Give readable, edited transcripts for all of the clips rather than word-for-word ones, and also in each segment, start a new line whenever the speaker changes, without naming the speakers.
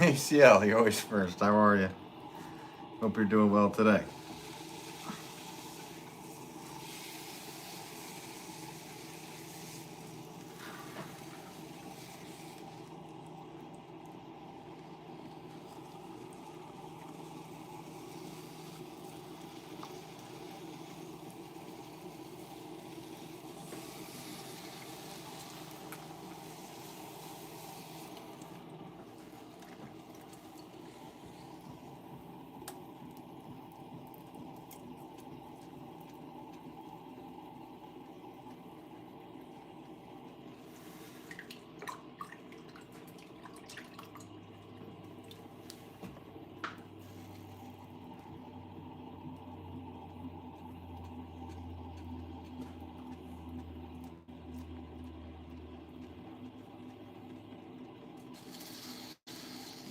ACL, you're always first. How are you? Hope you're doing well today.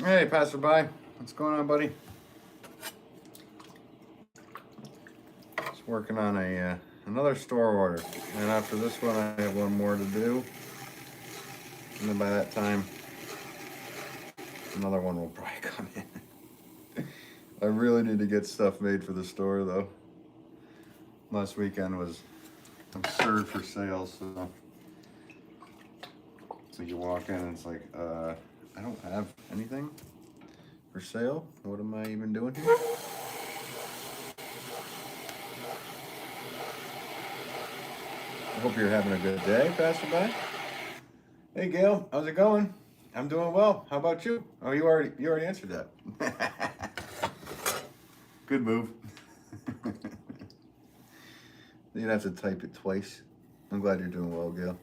Hey, passerby. What's going on, buddy? Just working on another store order. And after this one, I have one more to do. And then by that time, another one will probably come in. I really need to get stuff made for the store, though. Last weekend was absurd for sales, so you walk in and it's like, I don't have anything for sale. What am I even doing here? I hope you're having a good day, passerby. Hey, Gail, how's it going? I'm doing well. How about you? Oh, you already answered that. Good move. You didn't have to type it twice. I'm glad you're doing well, Gail.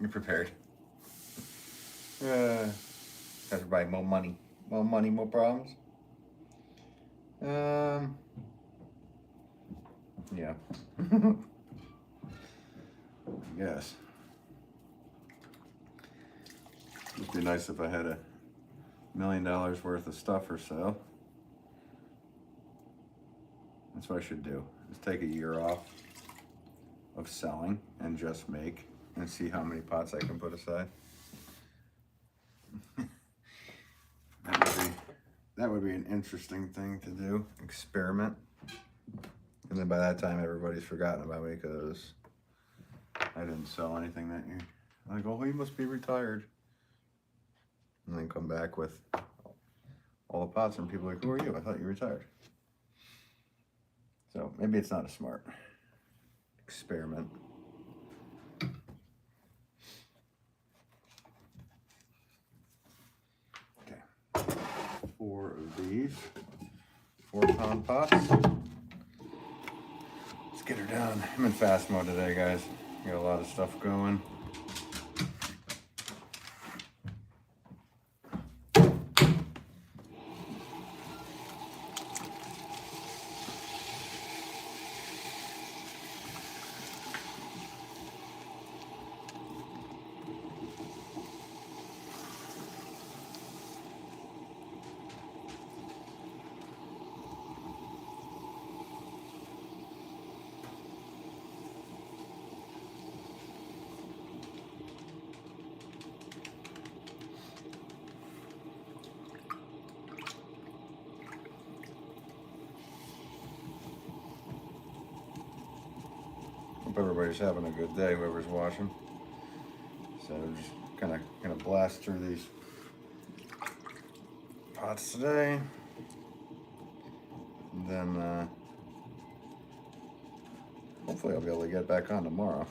You're prepared. Everybody, more money. More money, more problems. Yeah. Yes. It'd be nice if I had $1 million worth of stuff for sale. That's what I should do. Just take a year off of selling and just make and see how many pots I can put aside. That would be an interesting thing to do. Experiment. And then by that time, everybody's forgotten about me because I didn't sell anything that year. Like, oh, he must be retired. And then come back with all the pots and people are like, who are you? I thought you retired. So maybe it's not a smart experiment. Okay. 4 of these 4-pound pots. Let's get her down. I'm in fast mode today, guys. Got a lot of stuff going. Hope everybody's having a good day, whoever's watching. So we're just kind of gonna blast through these pots today. And then hopefully I'll be able to get back on tomorrow.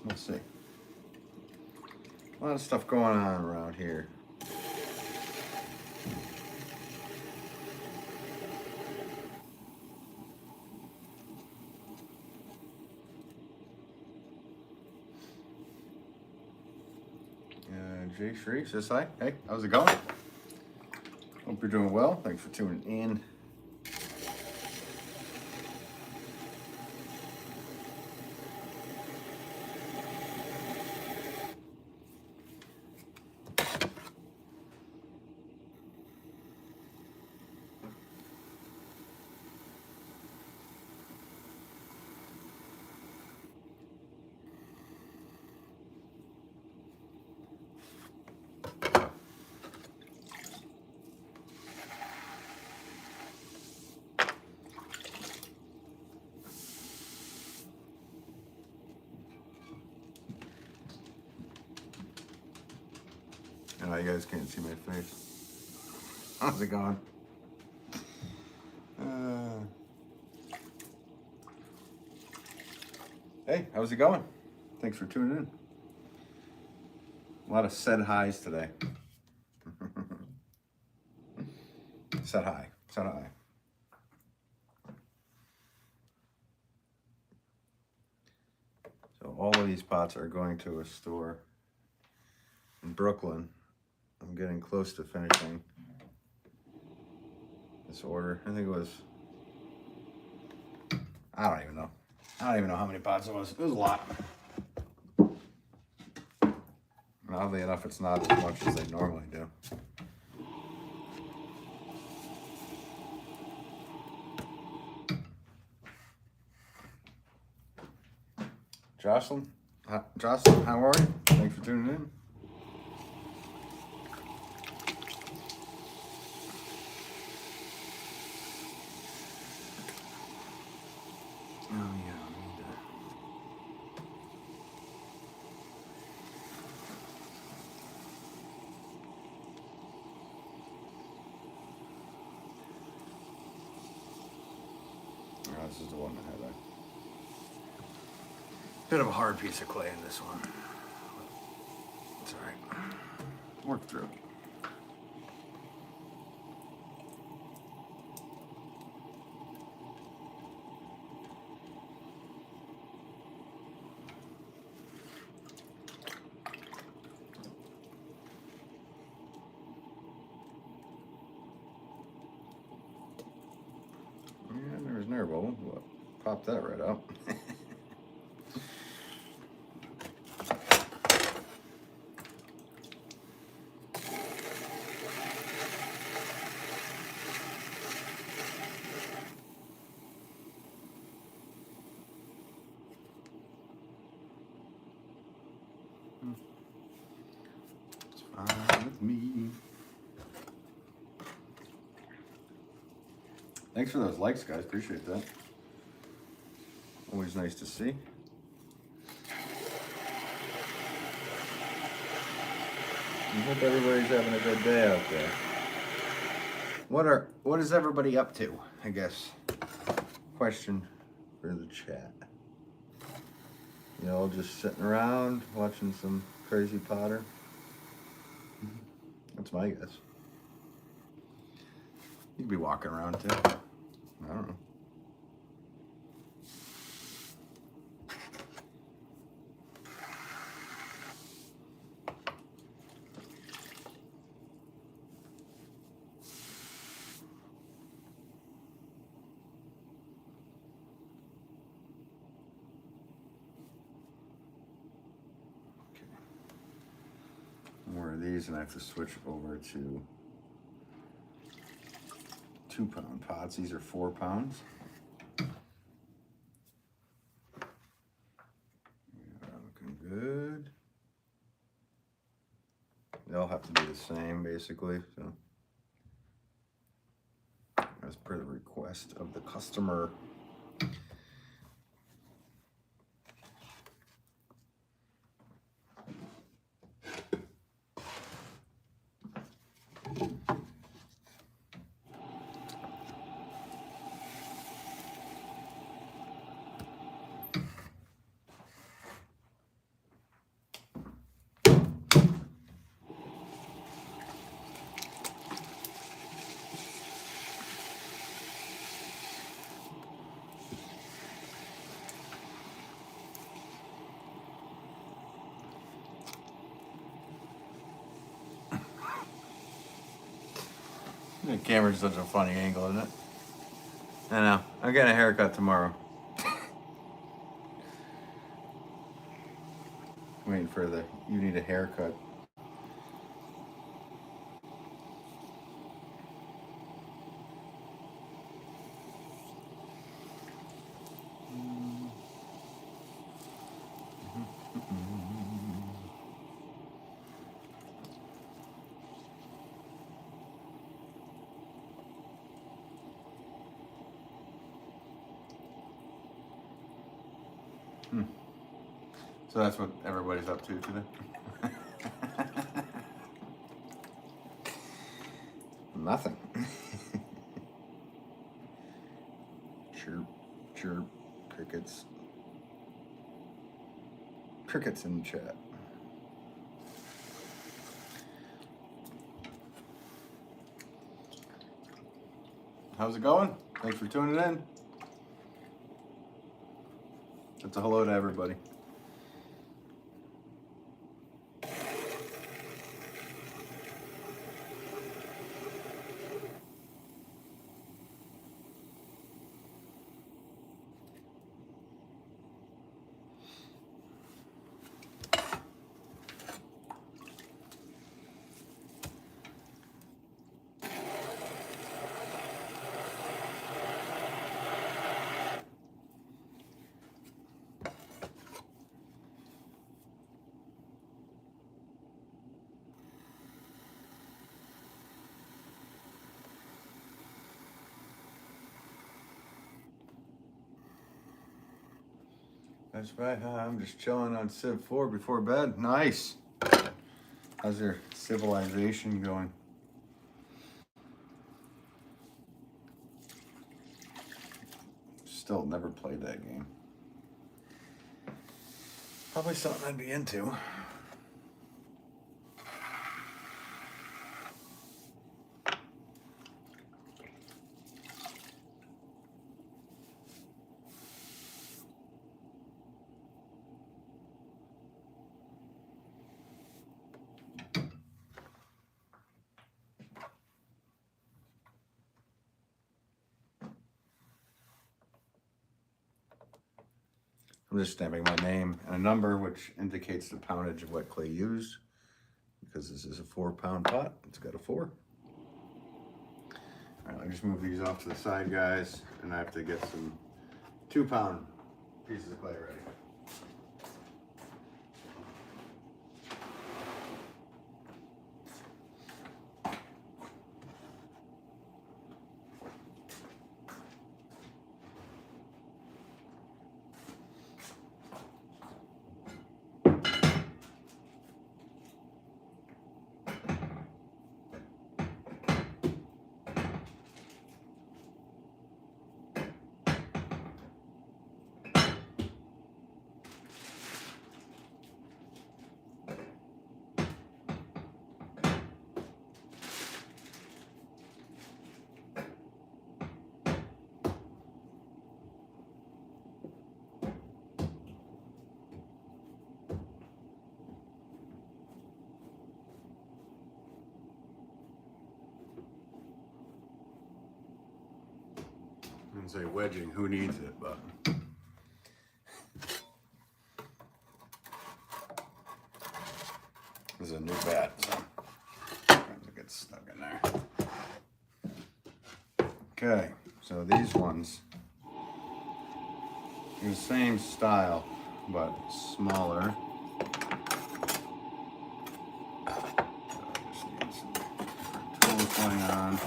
We'll see. A lot of stuff going on around here. Jay Shree says hi. Hey, how's it going? Hope Hope you're doing well. Thanks for tuning in. I know you guys can't see my face. How's it going? Hey, how's it going? Thanks for tuning in. A lot of said highs today. Said hi. Said hi. So all of these pots are going to a store in Brooklyn. I'm getting close to finishing this order. I think it was, I don't even know. I don't even know how many pots it was. It was a lot. And oddly enough, it's not as much as they normally do. Jocelyn, how are you? Thanks for tuning in. This is the one that had a bit of a hard piece of clay in this one. It's all right. Work through it. Yeah, there's an air bubble. Well, pop that right out. It's fine with me. Thanks for those likes, guys. Appreciate that. Always nice to see. I hope everybody's having a good day out there. What is everybody up to? I guess. Question for the chat. You know, just sitting around watching some crazy Potter. That's my guess. You could be walking around too. I don't know. More of these, and I have to switch over to 2-pound pots. These are 4 pounds. Yeah, looking good. They all have to be the same, basically. So, as per the request of the customer. The camera's such a funny angle, isn't it? I know. I'm getting a haircut tomorrow. Waiting for the you need a haircut. So that's what everybody's up to today. Nothing. Chirp, chirp, crickets. Crickets in the chat. How's it going? Thanks for tuning in. That's a hello to everybody. That's right. I'm just chilling on Civ 4 before bed. Nice. How's your civilization going? Still never played that game. Probably something I'd be into. I'm just stamping my name and a number, which indicates the poundage of what clay used. Because this is a 4-pound pot, it's got a 4. All right, let me just move these off to the side, guys, and I have to get some 2-pound pieces of clay ready. I didn't say wedging, who needs it, but. This is a new bat, so sometimes it gets stuck in there. Okay, so these ones are the same style, but smaller. So I just need some different tools going on.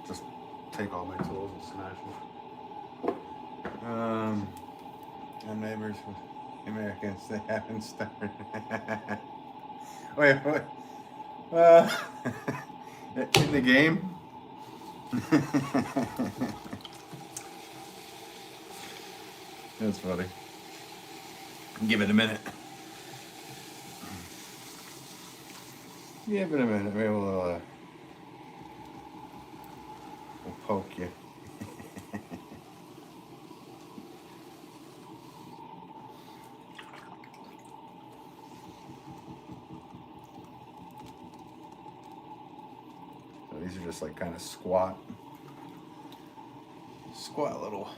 Just take all my tools and smash them. And neighbors with Americans, they haven't started. Wait. In the game? That's funny. Give it a minute. Give it a minute. Maybe we'll poke you. These are just like kind of squat little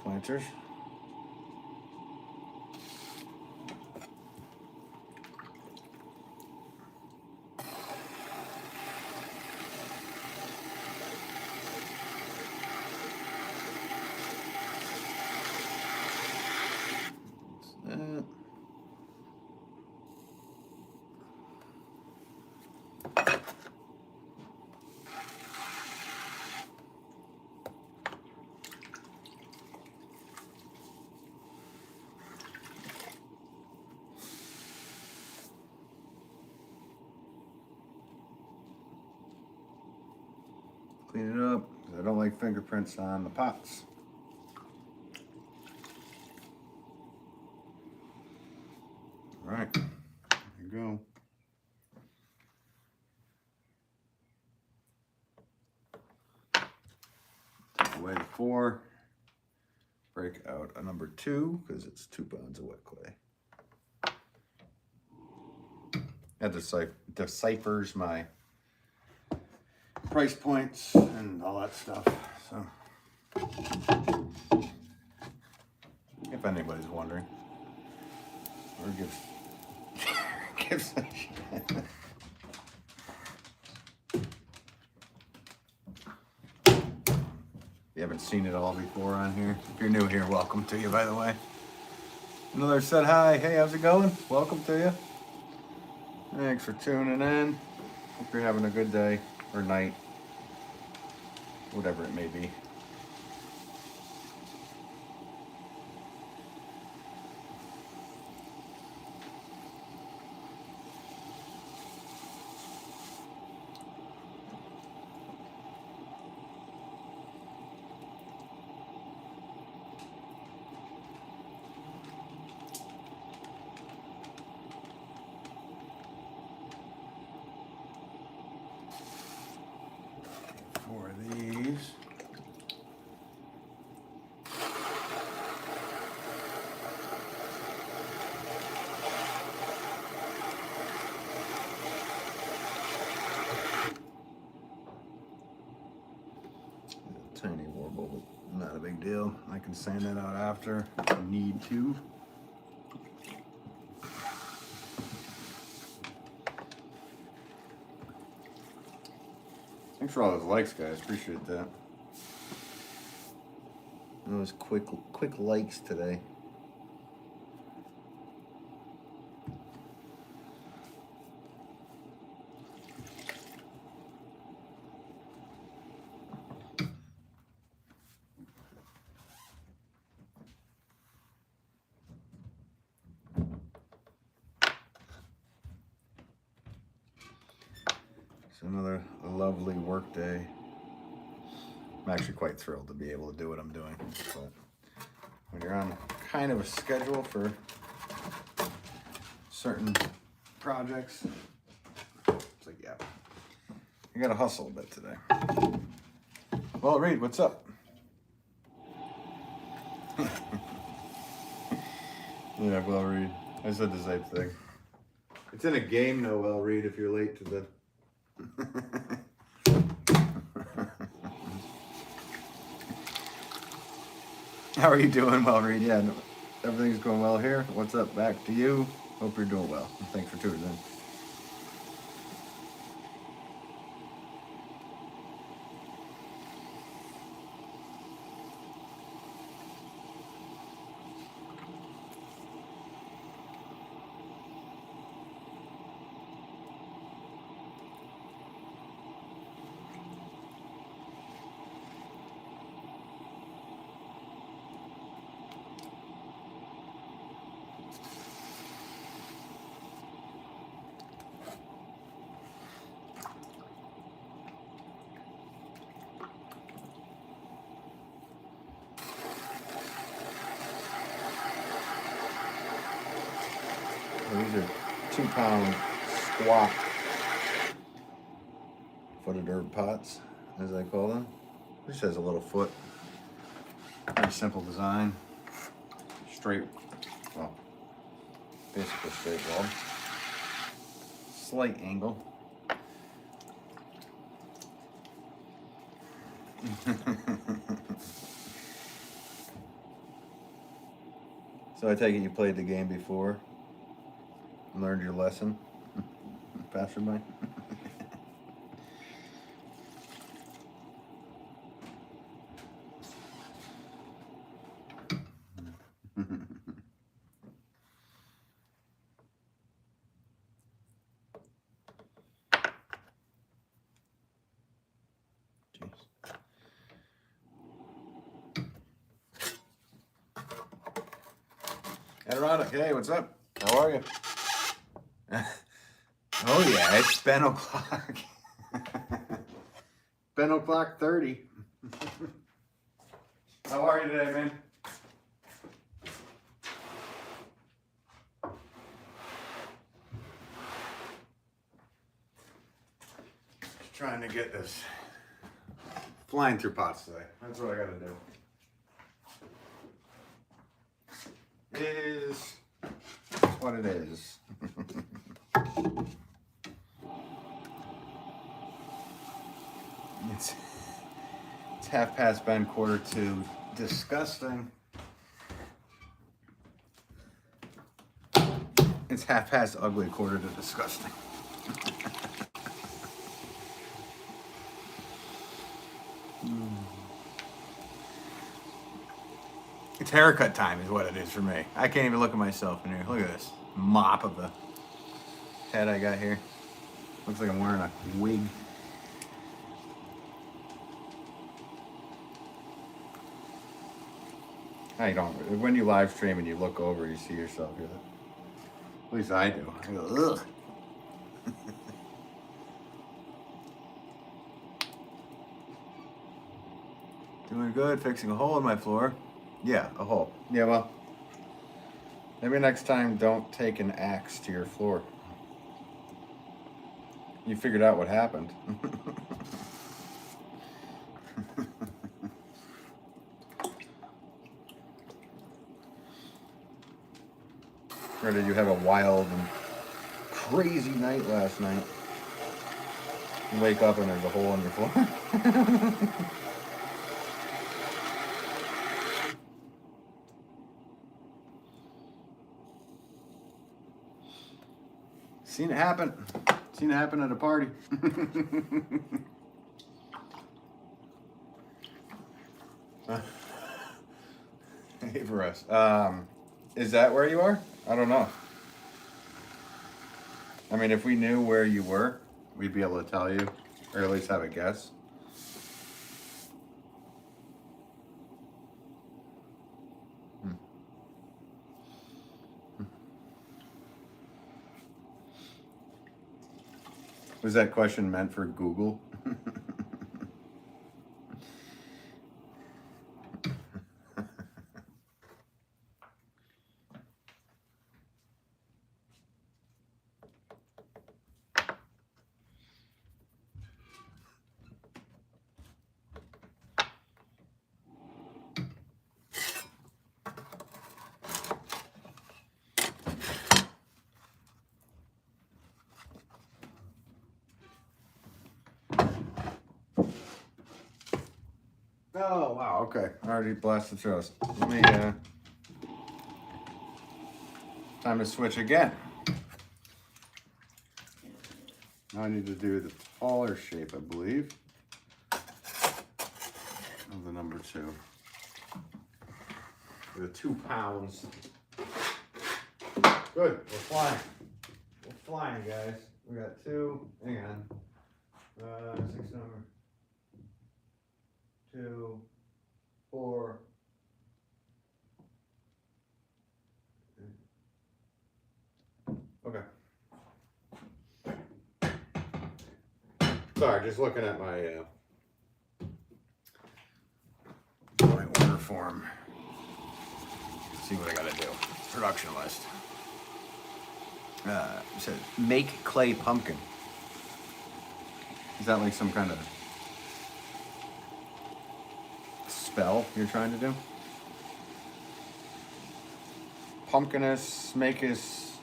planters. Clean it up, because I don't like fingerprints on the pots. All right, there you go. Take away the 4. Break out a number 2, because it's 2 pounds of wet clay. That deciphers my price points and all that stuff. So, if anybody's wondering, or gives a shit. You haven't seen it all before on here. If you're new here, welcome to you, by the way. Another said hi. Hey, how's it going? Welcome to you. Thanks for tuning in. Hope you're having a good day or night, whatever it may be. For these, a tiny warble, but not a big deal. I can sand that out after if I need to. Thanks for all those likes, guys. Appreciate that. Those quick likes today. Another lovely work day. I'm actually quite thrilled to be able to do what I'm doing. But when you're on kind of a schedule for certain projects, it's like, yeah, you gotta hustle a bit today. Well, Reed, what's up? Yeah, well, Reed, I said the same thing. It's in a game, no, well, Reed, if you're late to the How are you doing? Well, Reed? Yeah, no, everything's going well here. What's up? Back to you. Hope you're doing well. Thanks for tuning in. These are 2-pound squat footed herb pots, as I call them. This has a little foot. Very simple design. Straight, well, basically straight wall. Slight angle. So I take it you played the game before and learned your lesson, passerby? Adirondack, hey, what's up? How are you? Oh yeah, it's Ben o'clock. Ben o'clock 30. How are you today, man? Just trying to get this flying through pots today. That's what I gotta do. It is what it is. It's Ben, 1:45. Disgusting. It's ugly, 1/4 to disgusting. It's haircut time is what it is for me. I can't even look at myself in here. Look at this mop of the head I got here. Looks like I'm wearing a wig. I don't. When you live stream and you look over, you see yourself. You're like, at least I do. I go, ugh. Doing good. Fixing a hole in my floor. Yeah, a hole. Yeah, well, maybe next time don't take an axe to your floor. You figured out what happened. Or did you have a wild and crazy night last night? You wake up and there's a hole in your floor. Seen it happen. Seen it happen at a party. Hey, for us. Is that where you are? I don't know. I mean, if we knew where you were, we'd be able to tell you, or at least have a guess. Was that question meant for Google? Oh, wow, okay. I already blasted through those. Let me, time to switch again. Now I need to do the taller shape, I believe, of the number 2. The 2 pounds. Good, we're flying. We're flying, guys. We got 2, hang on. 6 number. 2, 4. Okay. Sorry, just looking at my order form. See what I gotta do. Production list. It says make clay pumpkin. Is that like some kind of spell you're trying to do? Pumpkinus, Magus,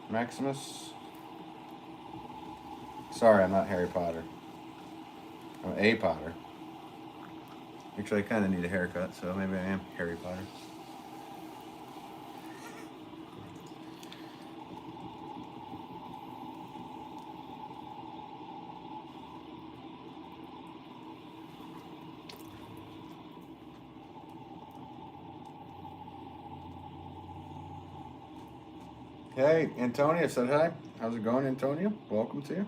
Maximus. Sorry, I'm not Harry Potter. I'm a Potter. Actually, I kind of need a haircut, so maybe I am Harry Potter. Hey, Antonio said hi. How's it going, Antonio? Welcome to you.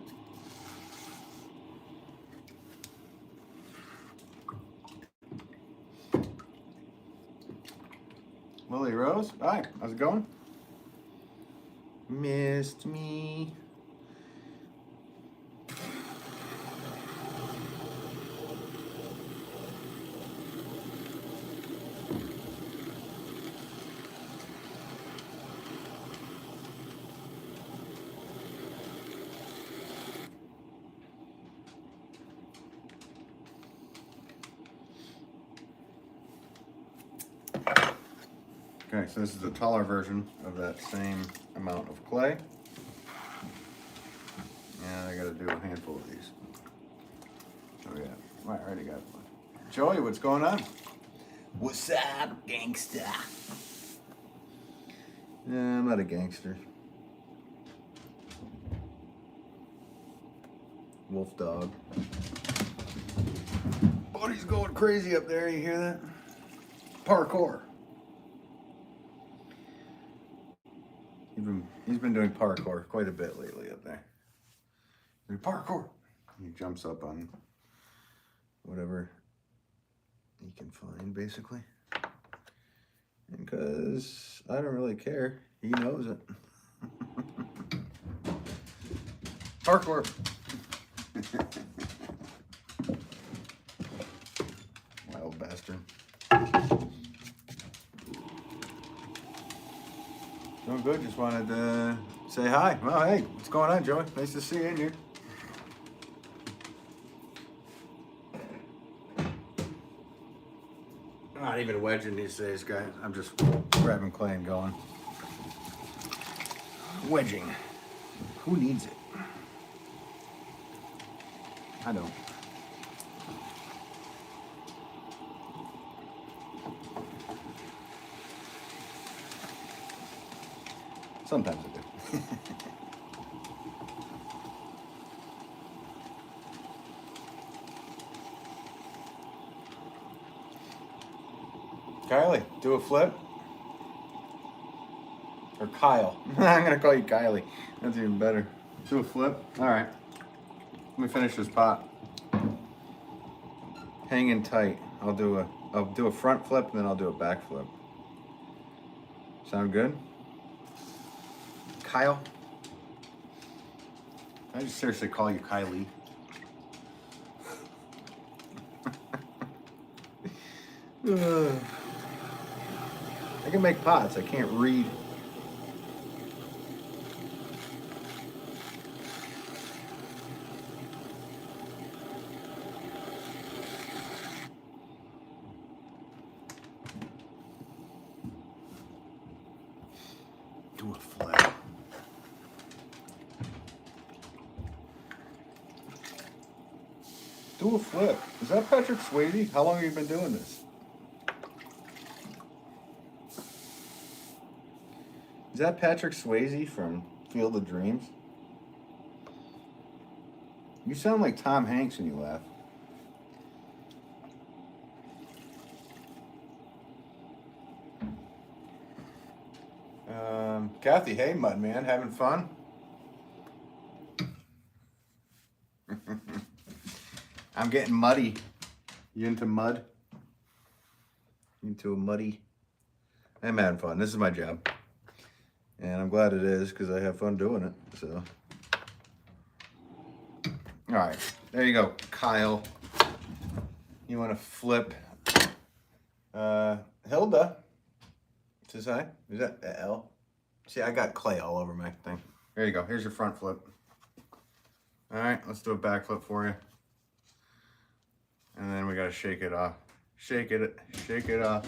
Lily Rose, hi. How's it going? Missed me. Okay, so this is a taller version of that same amount of clay. And I gotta do a handful of these. Oh yeah, I already got one. Joey, what's going on? What's up, gangsta? Yeah, I'm not a gangster. Wolf dog. Buddy's going crazy up there, you hear that? Parkour. He's been doing parkour quite a bit lately up there. Parkour. He jumps up on whatever he can find, basically. And because I don't really care, he knows it. Parkour. Wild bastard. Doing good. Just wanted to say hi. Well, hey, what's going on, Joey? Nice to see you in here. I'm not even wedging these days, guys. I'm just grabbing clay and going. Wedging. Who needs it? I don't. Sometimes I do. Kylie, do a flip. Or Kyle. I'm going to call you Kylie. That's even better. Do a flip. All right. Let me finish this pot. Hanging tight. I'll do a front flip and then I'll do a back flip. Sound good? Kyle? I just seriously call you Kylie. I can make pots. I can't read. Do a flip. Do a flip. Is that Patrick Swayze? How long have you been doing this? Is that Patrick Swayze from Field of Dreams? You sound like Tom Hanks when you laugh. Kathy, hey, mud man, having fun? I'm getting muddy. You into mud? Into a muddy? I'm having fun. This is my job. And I'm glad it is because I have fun doing it. So, all right, there you go, Kyle. You want to flip Hilda? Says hi. Is that L? See, I got clay all over my thing. There you go. Here's your front flip. All right, let's do a back flip for you. And then we got to shake it off. Shake it off.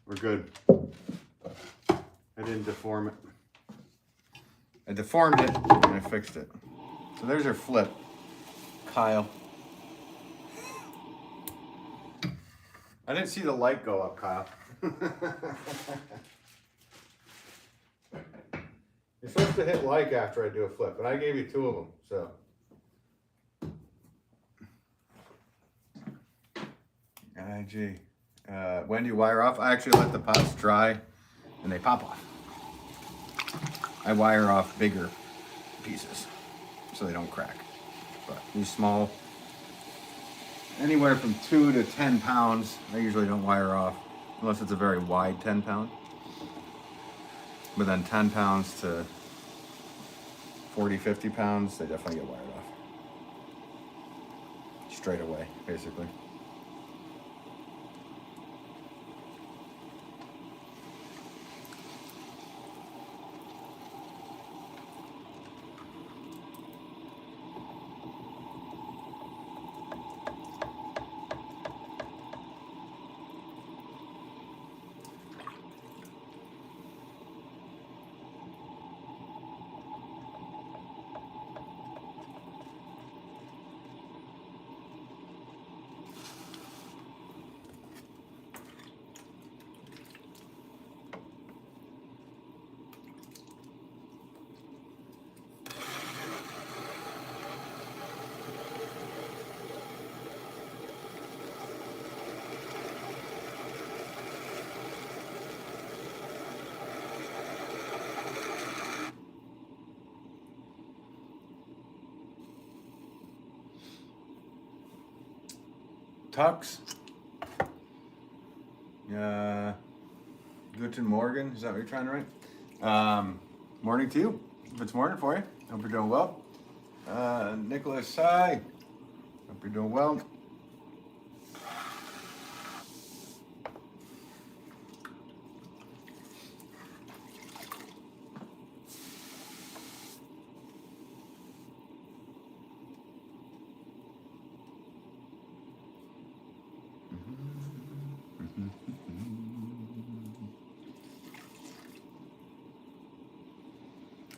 We're good. I didn't deform it. I deformed it and I fixed it. So there's your flip. Kyle. I didn't see the light go up, Kyle. You're supposed to hit like after I do a flip, and I gave you 2 of them, so. Gee. When do you wire off? I actually let the pots dry and they pop off. I wire off bigger pieces so they don't crack. But these small, anywhere from 2 to 10 pounds, I usually don't wire off unless it's a very wide 10 pound. But then 10 pounds to 40, 50 pounds, they definitely get wired off. Straight away, basically. Tux. Guten Morgen. Is that what you're trying to write? Morning to you. If it's morning for you. Hope you're doing well. Nicholas, hi. Hope you're doing well.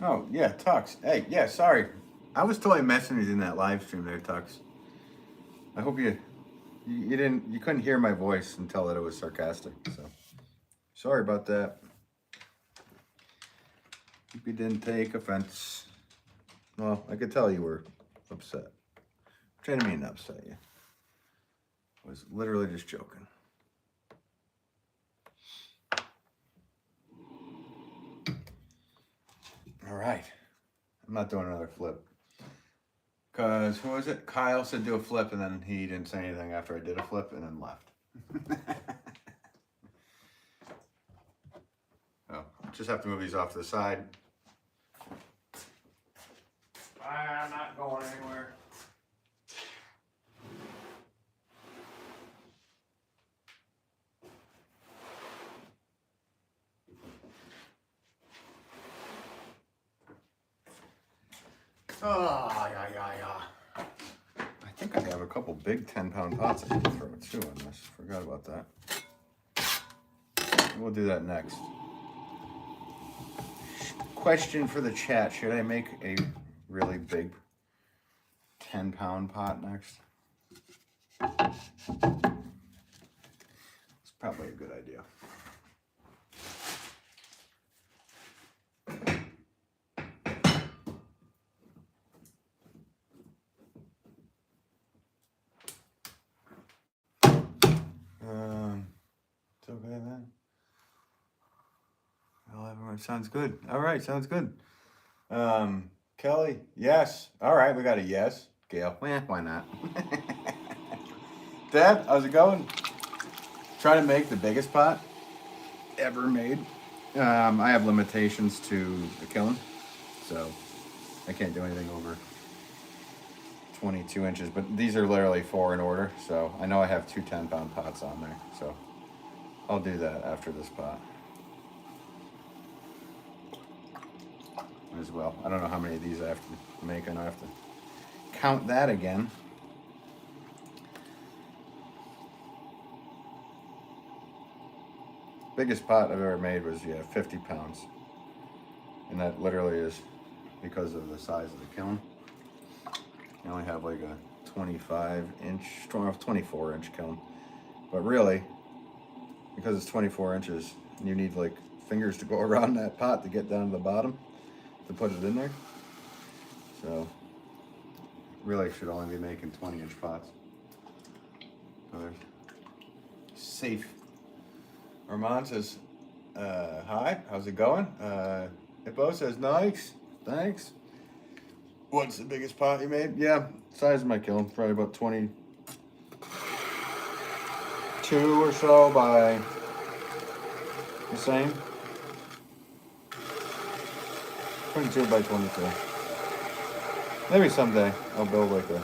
Oh, yeah, Tux. Hey, yeah, sorry. I was totally messing with you in that live stream there, Tux. I hope you couldn't hear my voice and tell that it was sarcastic, so sorry about that. Hope you didn't take offense. Well, I could tell you were upset. I didn't mean to upset you. I was literally just joking. All right. I'm not doing another flip. Because, who was it? Kyle said do a flip, and then he didn't say anything after I did a flip, and then left. Oh, just have to move these off to the side. I'm not going anywhere. Oh, yeah. I think I have a couple big 10-pound pots I can throw too on this. Forgot about that. We'll do that next. Question for the chat. Should I make a really big 10-pound pot next? It's probably a good idea. It's okay then. Well, everyone sounds good. All right, sounds good. Kelly, yes. All right, we got a yes. Gail, why not? Deb, how's it going? Trying to make the biggest pot ever made. I have limitations to the kiln, so I can't do anything over 22 inches, but these are literally 4 in order, so I know I have 2 10-pound pots on there, so I'll do that after this pot as well. I don't know how many of these I have to make. I know I have to count that again. Biggest pot I've ever made was 50 pounds, and that literally is because of the size of the kiln. I only have like a 25-inch, 24-inch kiln. But really, because it's 24 inches, you need like fingers to go around that pot to get down to the bottom to put it in there. So really should only be making 20-inch pots. So there's safe. Armand says, hi, how's it going? Hippo says, nice, thanks. What's the biggest pot you made? Yeah, size of my kiln, probably about 22 or so by the same. 22 by 22. Maybe someday I'll build like a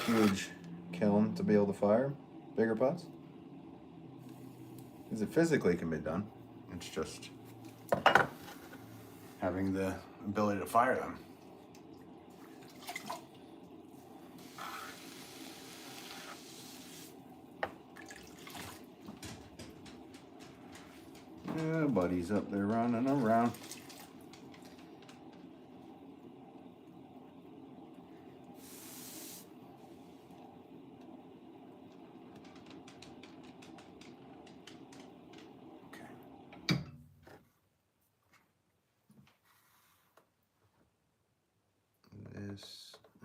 huge kiln to be able to fire bigger pots. Because it physically can be done. It's just having the ability to fire them. Yeah, buddy's up there running around.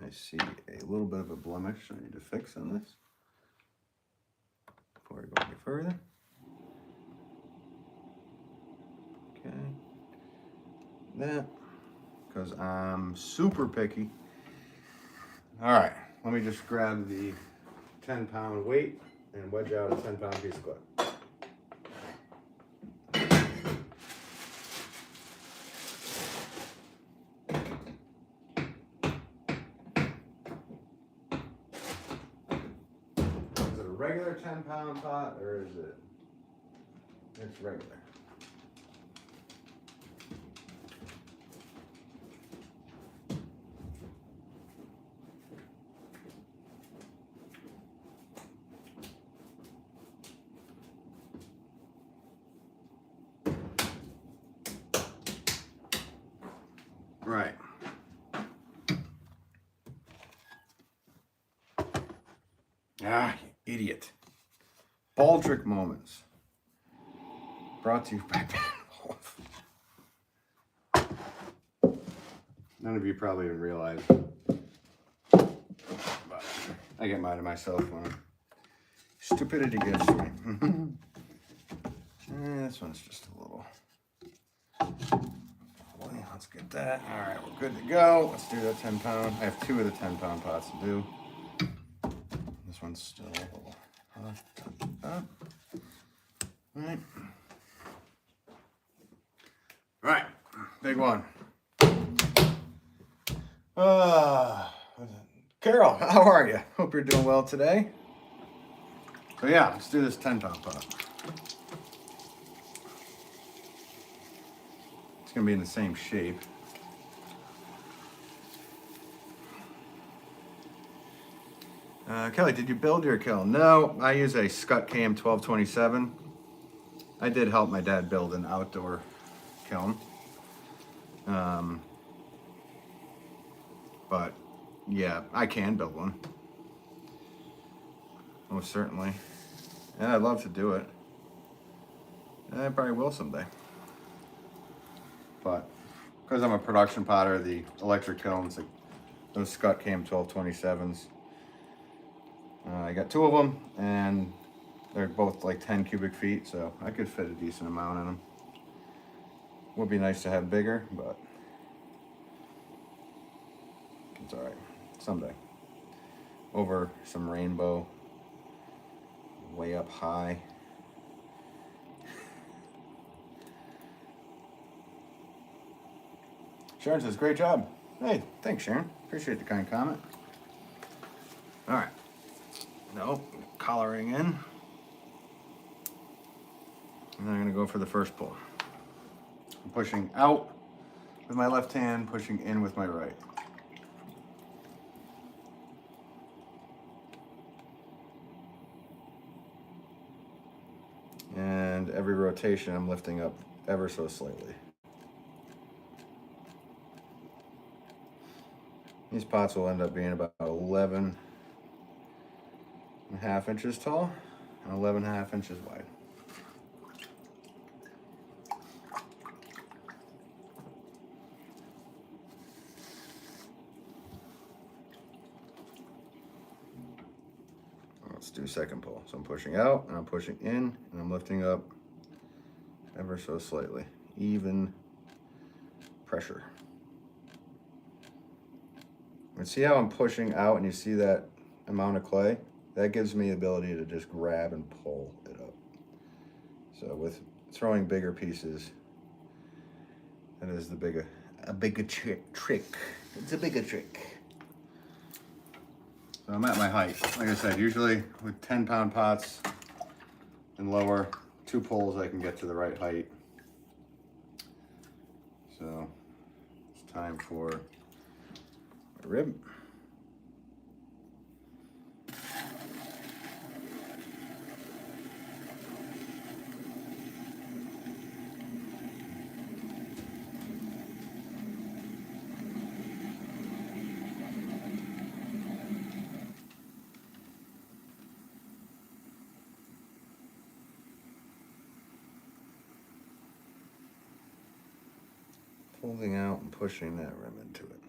I see a little bit of a blemish I need to fix on this before I go any further. Okay. That, because I'm super picky. All right, let me just grab the 10-pound weight and wedge out a 10-pound piece of clip. Regular 10-pound pot, or is it? It's regular. Right. Ah, you idiot. Baldric moments. Brought to you by Wolff. None of you probably even realize, but I get mad at myself when stupidity gets to me. This one's just a little. Let's get that. All right, we're good to go. Let's do that 10-pound. I have 2 of the 10-pound pots to do. This one's still a little up. All right. All right, big one. Carol, how are you? Hope you're doing well today. So yeah, let's do this 10-pound pot. It's gonna be in the same shape. Kelly, did you build your kiln? No, I use a Scott KM 1227. I did help my dad build an outdoor kiln. But yeah, I can build one. Most certainly. And I'd love to do it. And I probably will someday. But because I'm a production potter, the electric kilns, like those Scott KM 1227s, I got 2 of them, and they're both like 10 cubic feet, so I could fit a decent amount in them. Would be nice to have bigger, but it's all right. Someday. Over some rainbow, way up high. Sharon says, great job. Hey, thanks, Sharon. Appreciate the kind comment. All right. No, collaring in. And then I'm going to go for the first pull. I'm pushing out with my left hand, pushing in with my right. And every rotation, I'm lifting up ever so slightly. These pots will end up being about 11.5 inches tall and 11.5 inches wide. Let's do second pull. So I'm pushing out and I'm pushing in and I'm lifting up ever so slightly. Even pressure. And see how I'm pushing out and you see that amount of clay? That gives me the ability to just grab and pull it up. So with throwing bigger pieces, that is a bigger trick. It's a bigger trick. So I'm at my height. Like I said, usually with 10-pound pots and lower, 2 pulls I can get to the right height. So it's time for my rib. Holding out and pushing that rim into it.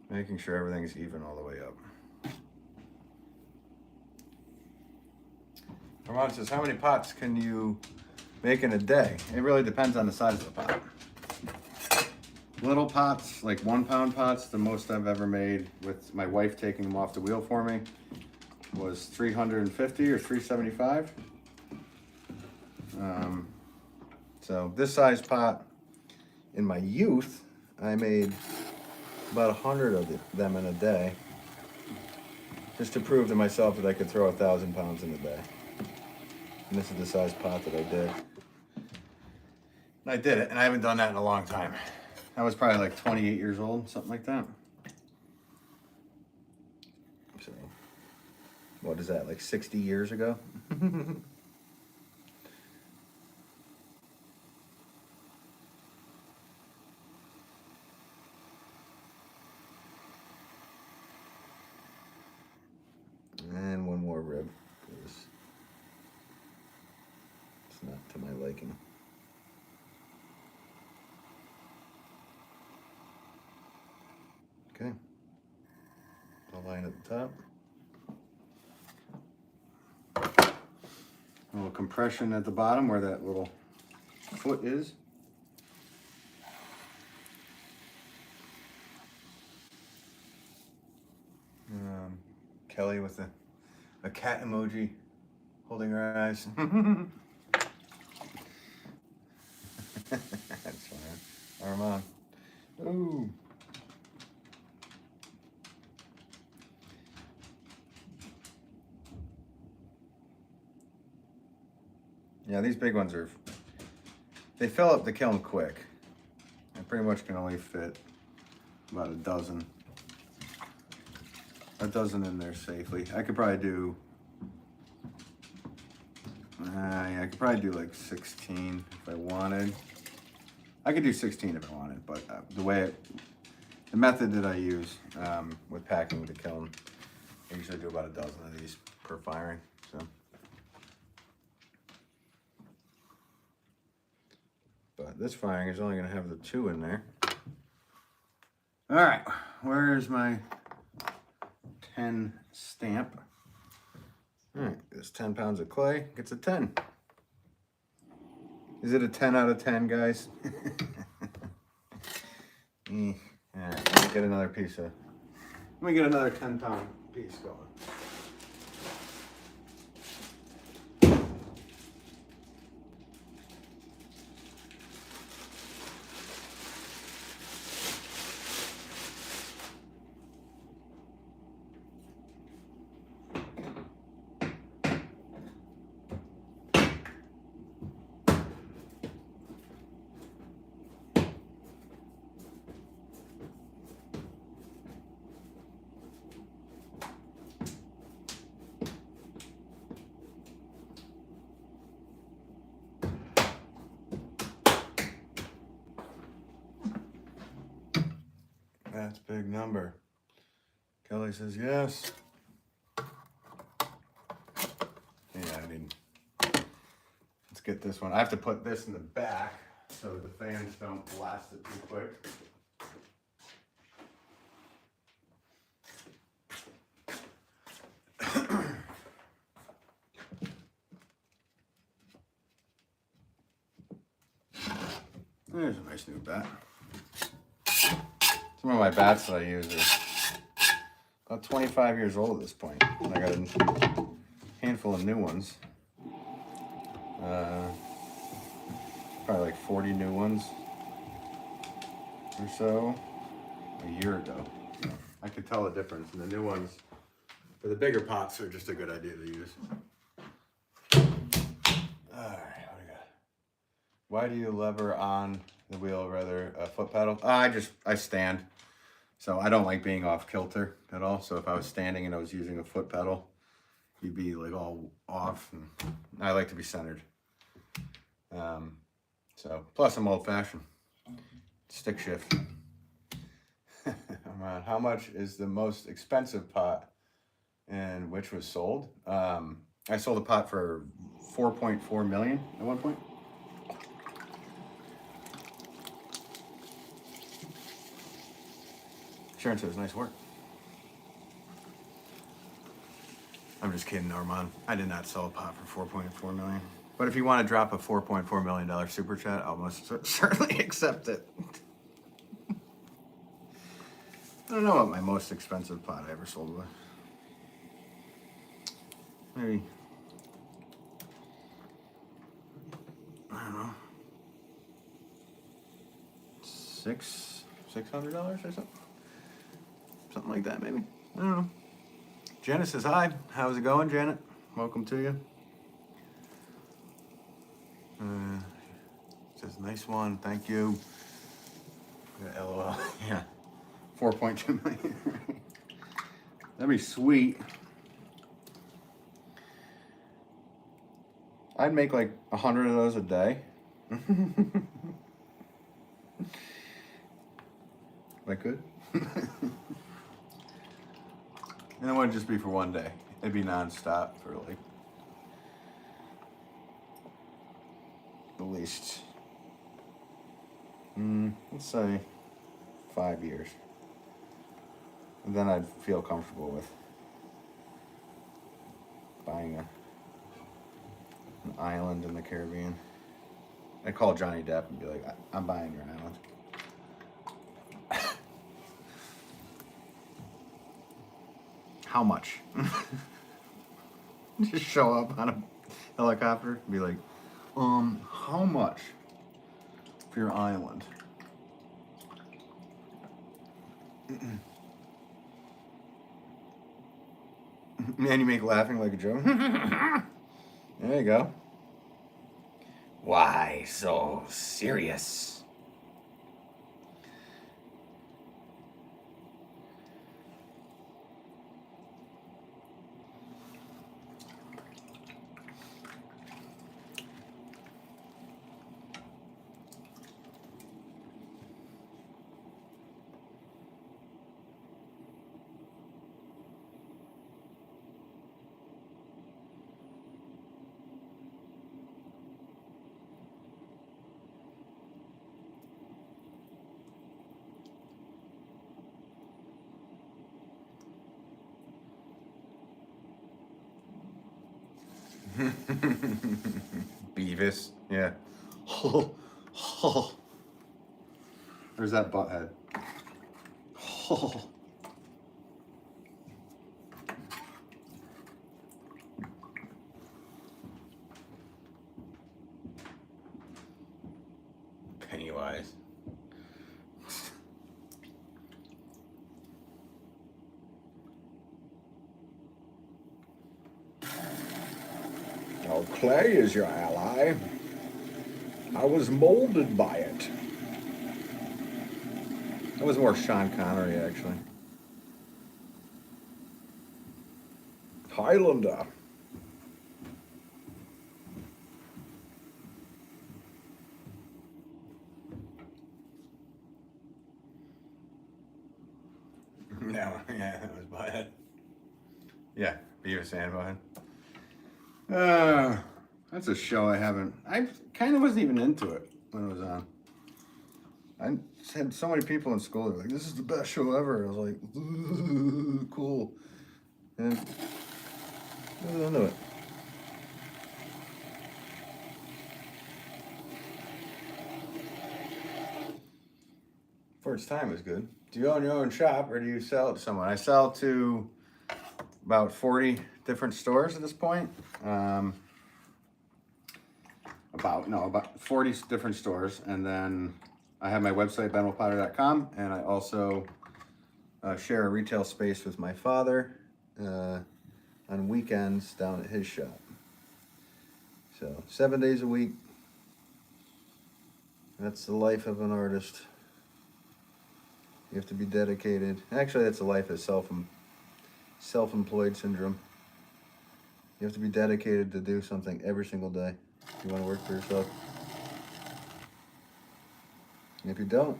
Making sure everything's even all the way up. Ramon says, how many pots can you make in a day? It really depends on the size of the pot. Little pots, like 1-pound pots, the most I've ever made with my wife taking them off the wheel for me was 350 or 375. So this size pot, in my youth, I made about 100 of them in a day, just to prove to myself that I could throw 1,000 pounds in a day. And this is the size pot that I did. And I did it, and I haven't done that in a long time. I was probably like 28 years old, something like that. So, what is that, like 60 years ago? And one more rib, because it's not to my liking. Okay. A line at the top. A little compression at the bottom where that little foot is. Kelly with a cat emoji holding her eyes. That's fine. Armand. Ooh. Yeah, these big ones they fill up the kiln quick. I pretty much can only fit about a dozen in there safely. I could probably do, yeah, I could probably do like 16 if I wanted. I could do 16 if I wanted, but the method that I use with packing the kiln, I usually do about a dozen of these per firing. So, but this firing is only going to have the 2 in there. All right, where's my 10 stamp? All right, this 10 pounds of clay gets a 10. Is it a 10 out of 10, guys? All right, let me get another piece of, let me get another 10-pound piece going. That's a big number. Kelly says yes. Yeah, I mean, let's get this one. I have to put this in the back so the fans don't blast it too quick. There's a nice new bat. Some of my bats that I use are about 25 years old at this point. And I got a handful of new ones. Probably like 40 new ones or so a year ago. I could tell the difference. And the new ones, for the bigger pots, are just a good idea to use. Alright, what do we got? Why do you lever on the wheel rather a foot pedal? I stand. So I don't like being off kilter at all. So if I was standing and I was using a foot pedal, you'd be like all off. And I like to be centered. So plus I'm old fashioned. Stick shift. How much is the most expensive pot and which was sold? I sold a pot for 4.4 million at one point. Sharon says, nice work. I'm just kidding, Norman. I did not sell a pot for 4.4 million. But if you want to drop a $4.4 million super chat, I'll most certainly accept it. I don't know what my most expensive pot I ever sold was. Maybe, I don't know, $600 or something? Something like that, maybe. I don't know. Janet says hi. How's it going, Janet? Welcome to you. Says nice one. Thank you. Yeah, LOL. Yeah. 4.2 million. That'd be sweet. I'd make like 100 of those a day. I could. And it wouldn't just be for one day. It'd be non-stop for like at least, let's say 5 years. And then I'd feel comfortable with buying an island in the Caribbean. I'd call Johnny Depp and be like, I'm buying your island. How much? Just show up on a helicopter and be like, how much for your island? And you make laughing like a joke. There you go. Why so serious? Beavis, yeah. There's that butthead. Pennywise. Oh, clay is your ally. I was molded by it. That was more Sean Connery, actually. Highlander. you're saying about it. That's a show I kind of wasn't even into it when it was on. I had so many people in school that were like, this is the best show ever. I was like, ooh, cool. And I was into it. For its time, it was good. Do you own your own shop or do you sell it to someone? I sell to about 40 different stores at this point. About 40 different stores. And then I have my website, benwolfpotter.com, and I also share a retail space with my father on weekends down at his shop. So 7 days a week. That's the life of an artist. You have to be dedicated. Actually, that's the life of self-employed syndrome. You have to be dedicated to do something every single day if you want to work for yourself. And if you don't,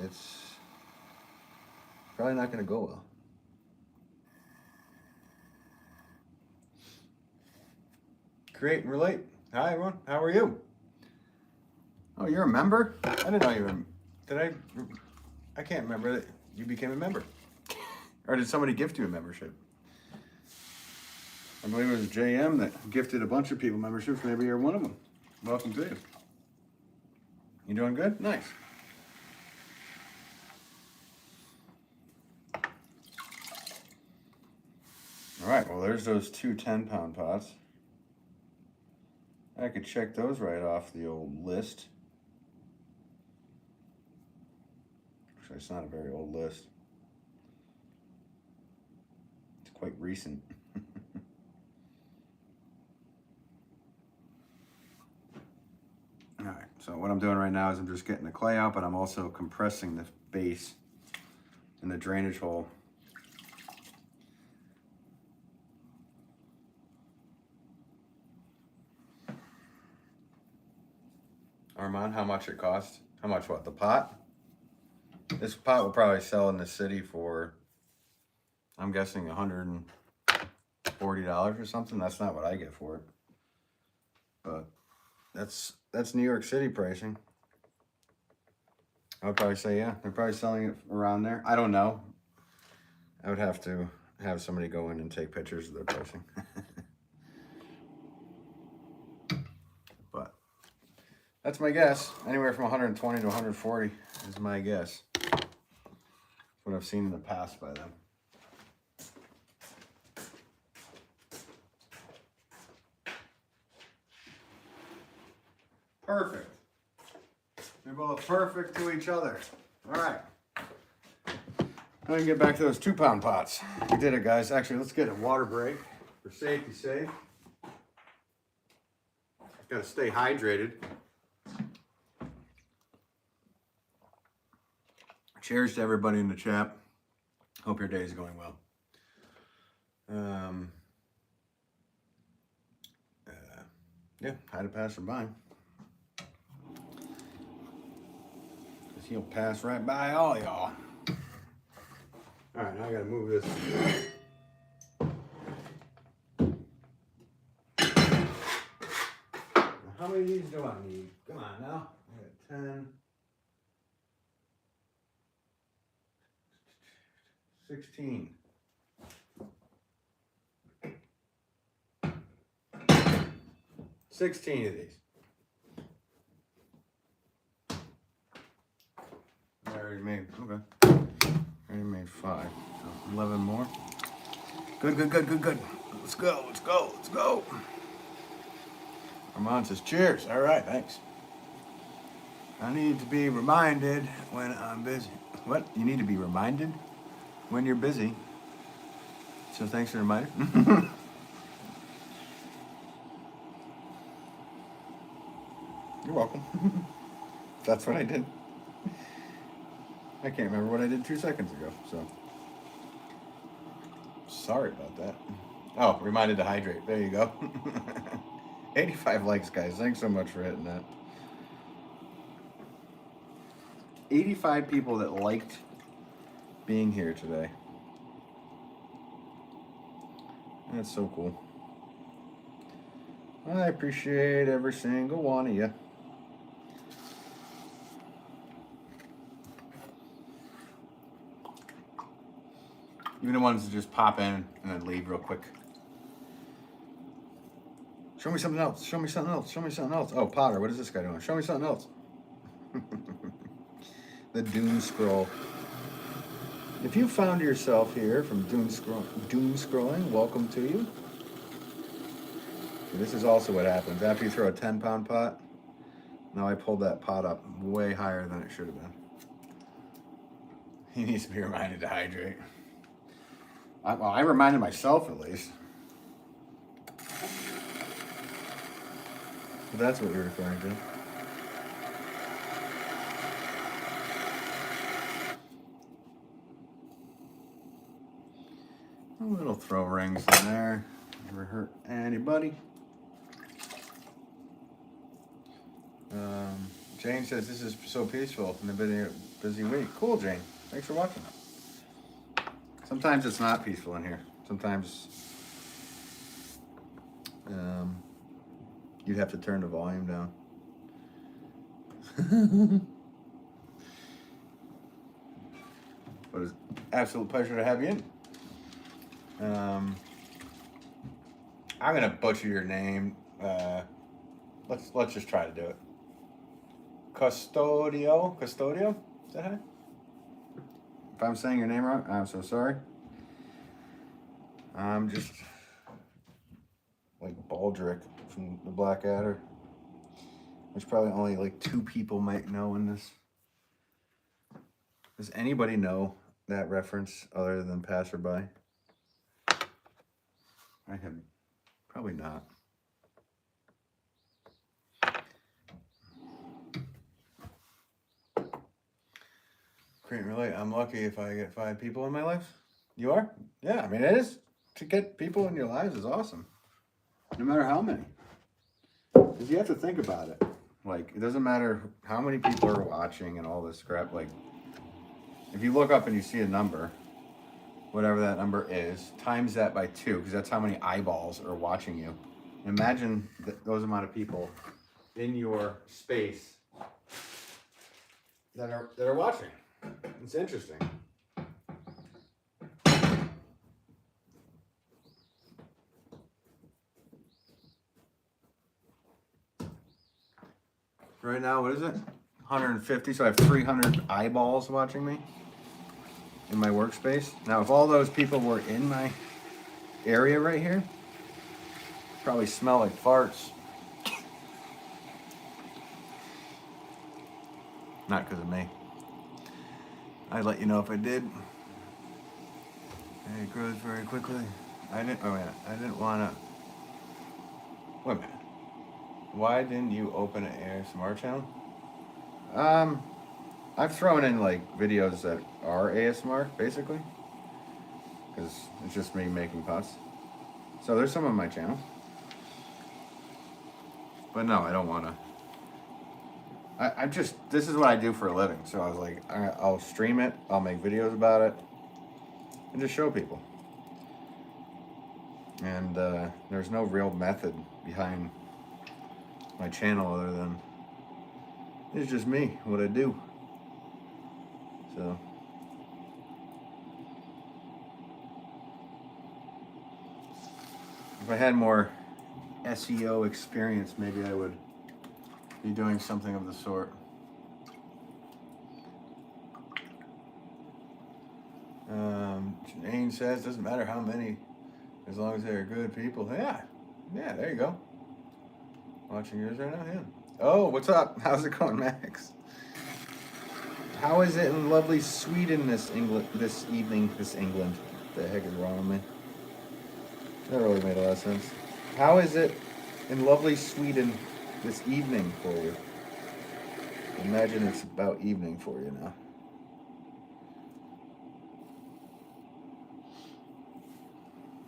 it's probably not going to go well. Create and relate. Hi, everyone. How are you? Oh, you're a member? I didn't know you were. I can't remember that you became a member. Or did somebody gift you a membership? I believe it was JM that gifted a bunch of people memberships. Maybe you're one of them. Welcome to you. You doing good? Nice. All right, well, there's those two 10-pound pots. I could check those right off the old list. Actually, it's not a very old list. It's quite recent. All right, so what I'm doing right now is I'm just getting the clay out, but I'm also compressing the base in the drainage hole. Armand, how much it cost? How much what? The pot? This pot will probably sell in the city for, I'm guessing, $140 or something. That's not what I get for it. But that's New York City pricing. I would probably say, yeah, they're probably selling it around there. I don't know. I would have to have somebody go in and take pictures of their pricing. But that's my guess. Anywhere from 120 to 140 is my guess. That's what I've seen in the past by them. Perfect. They're both perfect to each other. All right. Now we can get back to those 2-pound pots. We did it, guys. Actually, let's get a water break for safety's sake. Got to stay hydrated. Cheers to everybody in the chat. Hope your day is going well. Yeah, hi to Pastor by. Because he'll pass right by all y'all. All right, now I got to move this. How many of these do I need? Come on now. I got 10. 16. 16 of these. I already made, okay. I already made 5. So 11 more. Good. Let's go. Armand says, cheers. All right, thanks. I need to be reminded when I'm busy. What? You need to be reminded when you're busy. So thanks for the reminder. You're welcome. That's what I did. I can't remember what I did 2 seconds ago, so. Sorry about that. Oh, reminded to hydrate. There you go. 85 likes, guys. Thanks so much for hitting that. 85 people that liked being here today. That's so cool. I appreciate every single one of you. Even the ones that just pop in and then leave real quick. Show me something else. Show me something else. Show me something else. Oh, Potter, what is this guy doing? Show me something else. The doom scroll. If you found yourself here from doom scrolling, welcome to you. This is also what happens after you throw a 10-pound pot. Now I pulled that pot up way higher than it should have been. He needs to be reminded to hydrate. Well, I reminded myself at least. But that's what you're referring to. A little throw rings in there. Never hurt anybody. Jane says this is so peaceful in a busy week. Cool, Jane. Thanks for watching. Sometimes it's not peaceful in here. Sometimes you'd have to turn the volume down. But it's an absolute pleasure to have you in. I'm gonna butcher your name. Let's just try to do it. Custodio? Is that how? If I'm saying your name wrong, I'm so sorry. I'm just like Baldric from the Blackadder, which probably only like 2 people might know in this. Does anybody know that reference other than passerby? I have probably not. Create and relate. I'm lucky if I get 5 people in my life. You are? Yeah, I mean, it is. To get people in your lives is awesome. No matter how many. Because you have to think about it. Like, it doesn't matter how many people are watching and all this crap. Like, if you look up and you see a number, whatever that number is, times that by 2, because that's how many eyeballs are watching you. Imagine those amount of people in your space that are watching. It's interesting. Right now, what is it? 150, so I have 300 eyeballs watching me in my workspace. Now, if all those people were in my area right here, probably smell like farts. Not because of me. I'd let you know if I did. And it grows very quickly. I didn't want to. Wait a minute. Why didn't you open an ASMR channel? I've thrown in like videos that are ASMR, basically. Because it's just me making pots. So there's some on my channel. But no, I don't want to. This is what I do for a living. So I was like, I'll stream it, I'll make videos about it, and just show people. And there's no real method behind my channel other than it's just me, what I do. So if I had more SEO experience, maybe I would be doing something of the sort. Jane says, doesn't matter how many, as long as they're good people. Yeah, there you go. Watching yours right now, yeah. Oh, what's up? How's it going, Max? How is it in lovely Sweden this evening? What the heck is wrong with me? That really made a lot of sense. How is it in lovely Sweden this evening for you? Imagine it's about evening for you now.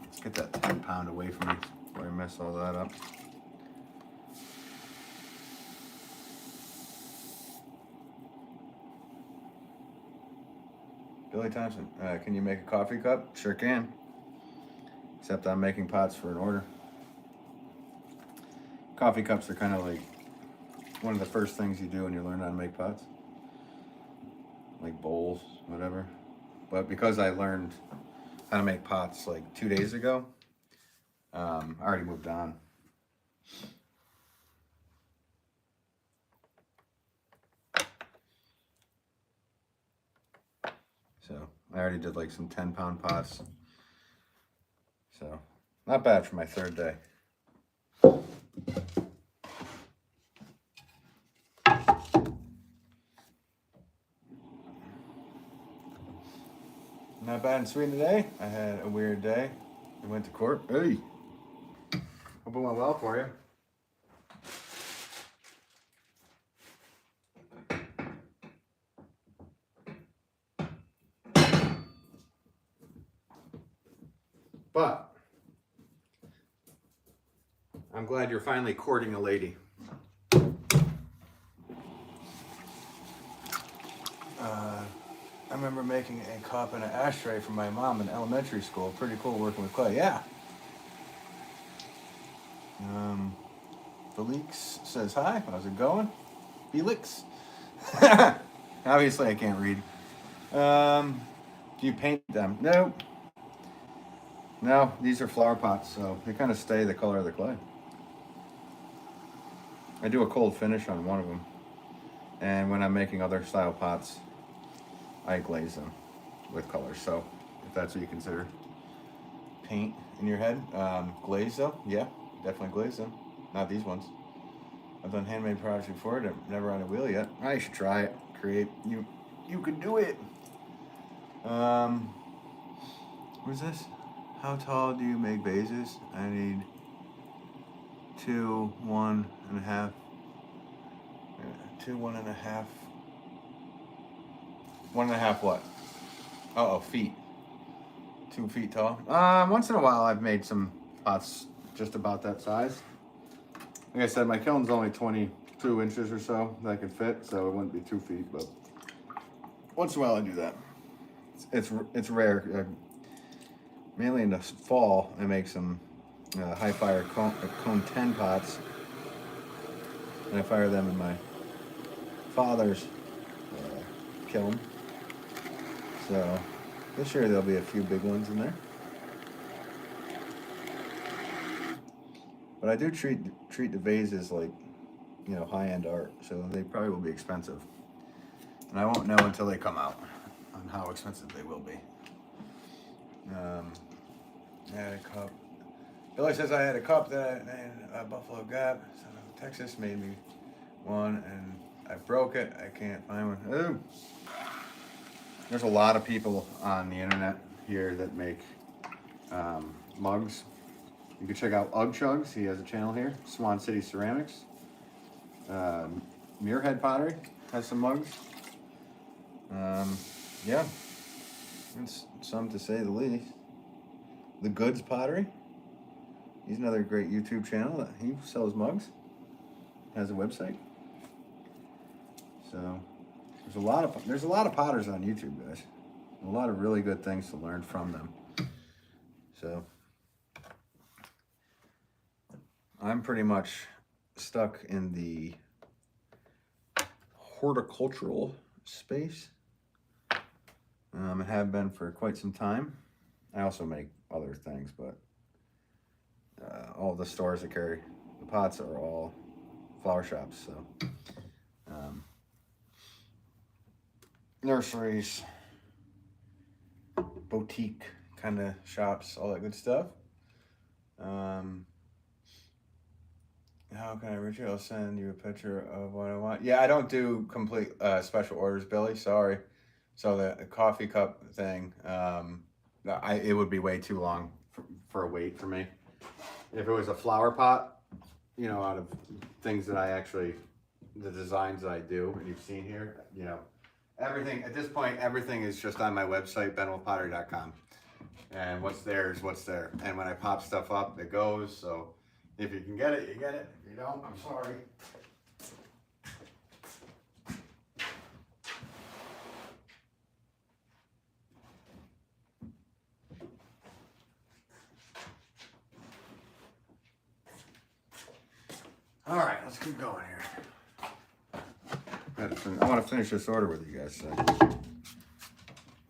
Let's get that 10-pound away from me before I mess all that up. Billy Thompson, can you make a coffee cup? Sure can. except I'm making pots for an order. Coffee cups are kind of like one of the first things you do when you learn how to make pots. Like bowls, whatever. But because I learned how to make pots like 2 days ago, I already moved on. So I already did like some 10-pound pots. So not bad for my third day. Not bad and sweet today. I had a weird day. I went to court. Hey, hope it went well for you. But I'm glad you're finally courting a lady. I remember making a cup and an ashtray for my mom in elementary school. Pretty cool working with clay. Yeah. Felix says hi. How's it going? Felix. Obviously, I can't read. Do you paint them? No. No, these are flower pots, so they kind of stay the color of the clay. I do a cold finish on one of them. And when I'm making other style pots, I glaze them with colors. So if that's what you consider paint in your head, glaze them, yeah, definitely glaze them. Not these ones. I've done handmade products before, never on a wheel yet. I should try it. Create, you can do it. What's this? How tall do you make vases? I need 2, 1.5. 2, 1.5. 1.5 what? Uh-oh, feet. 2 feet tall. Once in a while I've made some pots just about that size. Like I said, my kiln's only 22 inches or so that I can fit, so it wouldn't be 2 feet, but once in a while I do that. It's rare. Mainly in the fall, I make some high fire cone 10 pots, and I fire them in my father's kiln. So this year there'll be a few big ones in there. But I do treat the vases like, you know, high-end art, so they probably will be expensive. And I won't know until they come out on how expensive they will be. I had a cup. Billy says I had a cup that Buffalo got. Texas made me one, and I broke it. I can't find one. Ooh. There's a lot of people on the internet here that make mugs. You can check out Ugg Chugs. He has a channel here. Swan City Ceramics. Muirhead Pottery has some mugs. Yeah, it's some to say the least. The Goods Pottery. He's another great YouTube channel that he sells mugs. Has a website. So there's a lot of potters on YouTube, guys. A lot of really good things to learn from them. So I'm pretty much stuck in the horticultural space. I have been for quite some time. I also make other things, but all the stores that carry the pots are all flower shops. So nurseries, boutique kind of shops, all that good stuff. How can I reach you? I'll send you a picture of what I want. Yeah, I don't do complete special orders, Billy. Sorry. So the coffee cup thing, it would be way too long for a wait for me. If it was a flower pot, you know, out of things that I actually, the designs that I do, and you've seen here, you know, everything, at this point, everything is just on my website, benwolfpottery.com. And what's there is what's there. And when I pop stuff up, it goes. So if you can get it, you get it. If you don't, I'm sorry. All right, let's keep going here. I want to finish this order with you guys today.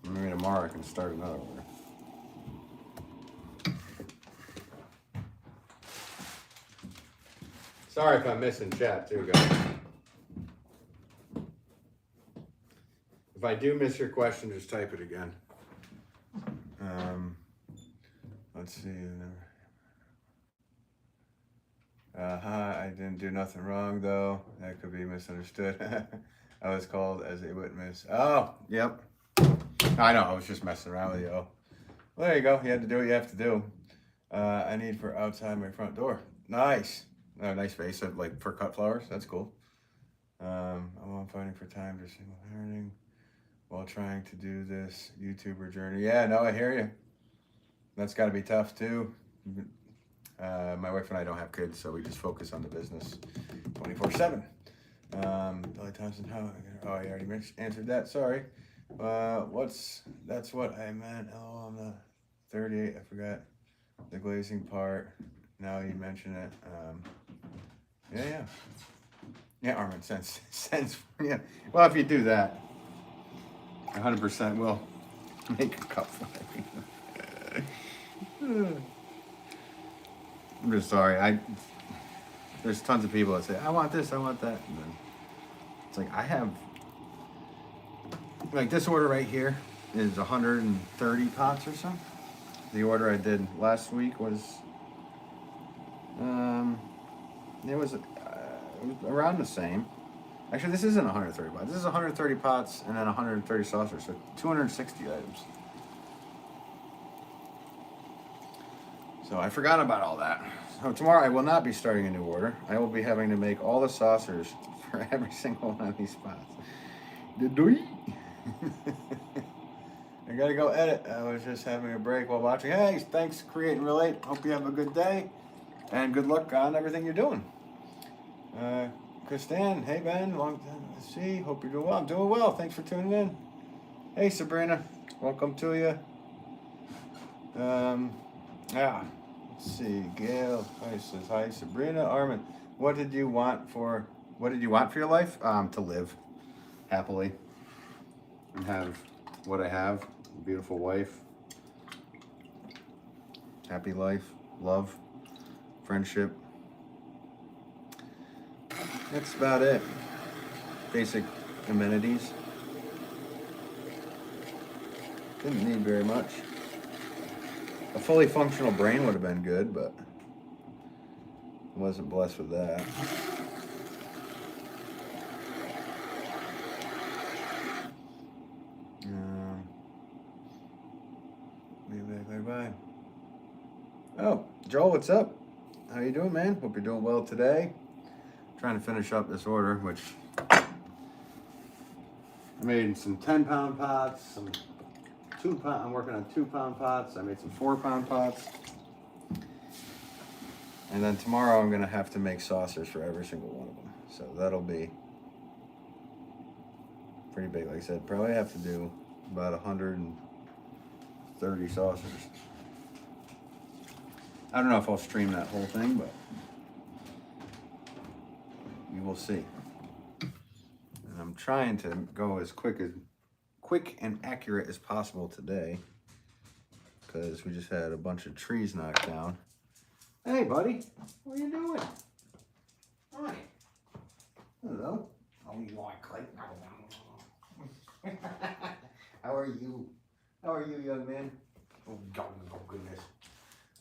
Maybe tomorrow I can start another order. Sorry if I'm missing chat too, guys. If I do miss your question, just type it again. Let's see. Hi, I didn't do nothing wrong though. That could be misunderstood. I was called as a witness. Oh, yep. I know, I was just messing around with you. Oh. Well, there you go. You had to do what you have to do. I need for outside my front door. Nice. Nice vase of like for cut flowers. That's cool. I'm fighting for time to single parenting while trying to do this YouTuber journey. Yeah, no, I hear you. That's got to be tough too. My wife and I don't have kids, so we just focus on the business 24/7. Billy Thompson, how? Oh, I already answered that. Sorry. That's what I meant. Oh, I'm not 38. I forgot the glazing part. Now you mention it. Yeah, Armin, sense. Yeah. Well, if you do that, 100% will make a cup for me. I'm just sorry. There's tons of people that say, I want this, I want that. And then it's like, I have, like this order right here is 130 pots or so. The order I did last week was, it was around the same. Actually, this isn't 130 pots. This is 130 pots and then 130 saucers, so 260 items. So I forgot about all that. So tomorrow I will not be starting a new order. I will be having to make all the saucers for every single one of these pots. I gotta go edit. I was just having a break while watching. Hey, thanks, Create and Relate. Hope you have a good day. And good luck on everything you're doing. Kristan, hey Ben, long time to see. Hope you're doing well. I'm doing well. Thanks for tuning in. Hey Sabrina, welcome to you. Yeah. Let's see. Gail says hi. Sabrina, Armin, what did you want for your life? To live happily and have what I have. A beautiful wife. Happy life, love, friendship. That's about it. Basic amenities. Didn't need very much. A fully functional brain would have been good, but I wasn't blessed with that. Bye. Oh, Joel, what's up? How you doing, man? Hope you're doing well today. Trying to finish up this order, which I made some 10-pound pots, some 2-pound. I'm working on 2-pound pots. I made some 4-pound pots, and then tomorrow I'm gonna have to make saucers for every single one of them. So that'll be pretty big. Like I said, probably have to do about 130 saucers. I don't know if I'll stream that whole thing, but you will see. And I'm trying to go as quick and accurate as possible today, because we just had a bunch of trees knocked down. Hey, buddy, what are you doing? Hi. Hello. Oh, you like Clay? How are you? How are you, young man? Oh, goodness.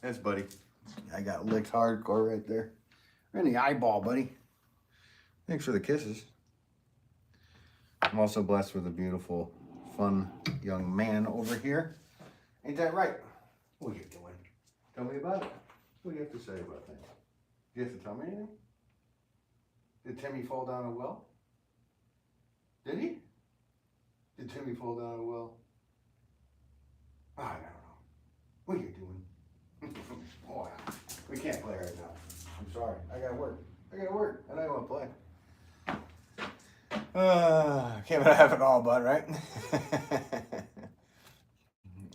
That's buddy. I got licked hardcore right there. Right in the eyeball, buddy. Thanks for the kisses. I'm also blessed with a beautiful, fun young man over here. Ain't that right? What are you doing? Tell me about it. What do you have to say about that? Do you have to tell me anything? Did Timmy fall down a well? Did he? Did Timmy fall down a well? I don't know. What are you doing? Oh, we can't play right now. I'm sorry. I gotta work. And I don't want to play. Can't have it all, bud, right?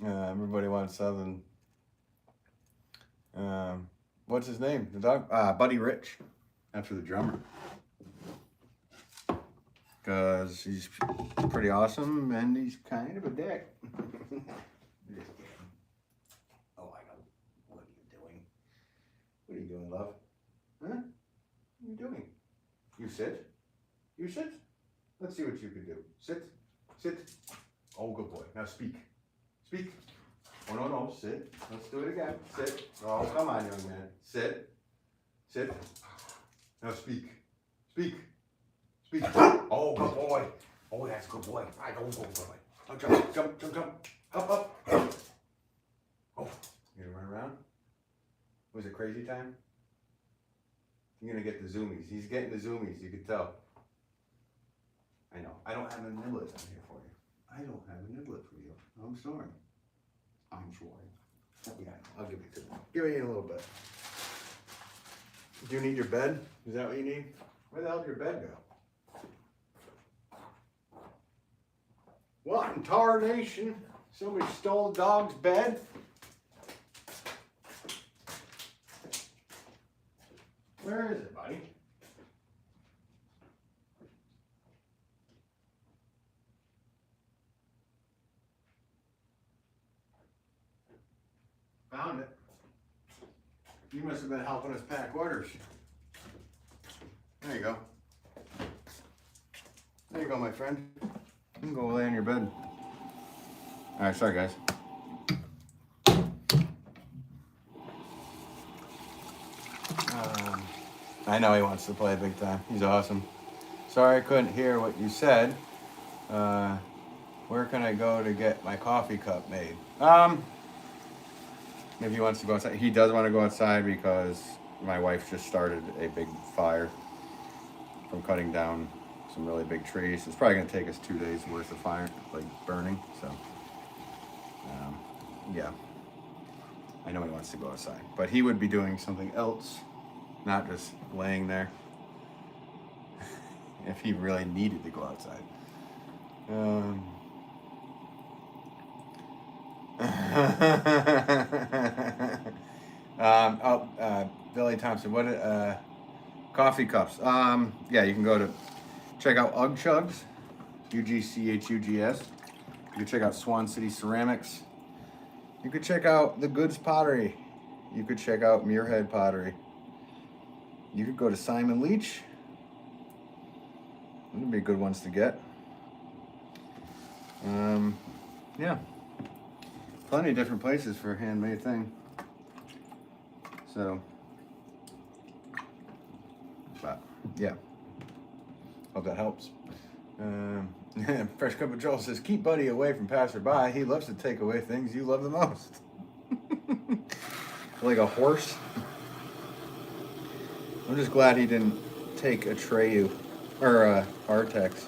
Everybody wants something. What's his name? The dog? Buddy Rich. after the drummer. Because he's pretty awesome and he's kind of a dick. Oh, I know. What are you doing? What are you doing, love? Huh? What are you doing? You sit. You sit. Let's see what you can do. Sit. Sit. Oh, good boy. Now speak. Speak. Oh, no, no. Sit. Let's do it again. Sit. Oh, come on, young man. Sit. Sit. Now speak. Speak. Speak. Oh, good boy. Oh, that's good boy. I go, good boy. Oh, jump, jump, jump, jump. Up, up. Oh, you gonna run around? Was it crazy time? You're gonna get the zoomies. He's getting the zoomies, you can tell. I know. I don't have a nibblet on here for you. I don't have a nibblet for you. I'm sorry. I'm sorry. Yeah, I'll give it to you. Give it in a little bit. Do you need your bed? Is that what you need? Where the hell did your bed go? What in tarnation? Somebody stole the dog's bed? Where is it, buddy? Found it. You must have been helping us pack orders. There you go. There you go, my friend. You can go lay in your bed. All right, sorry, guys. I know he wants to play big time. He's awesome. Sorry I couldn't hear what you said. Where can I go to get my coffee cup made? If he wants to go outside. He does want to go outside because my wife just started a big fire from cutting down some really big trees. It's probably going to take us 2 days worth of fire, like burning. So, yeah. I know he wants to go outside. But he would be doing something else, not just laying there, if he really needed to go outside. Billy Thompson, what coffee cups? Yeah, you can go to check out Ugg Chugs, UGCHUGS. You can check out Swan City Ceramics. You could check out the Goods Pottery. You could check out Muirhead Pottery. You could go to Simon Leach. Those would be good ones to get. Yeah. Plenty of different places for a handmade thing. So, but yeah. Hope that helps. Fresh Cup of Joel says, keep Buddy away from passerby. He loves to take away things you love the most. Like a horse. I'm just glad he didn't take a Treyu or a Artex.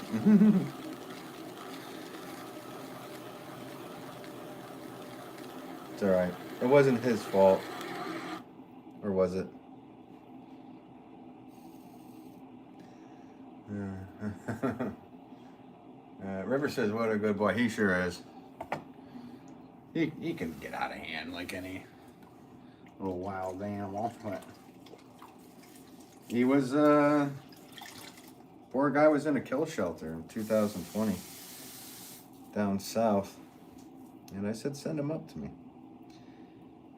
It's alright. It wasn't his fault. Or was it? River says, what a good boy. He sure is. He can get out of hand like any little wild animal. But he was, poor guy was in a kill shelter in 2020 down south. And I said, send him up to me.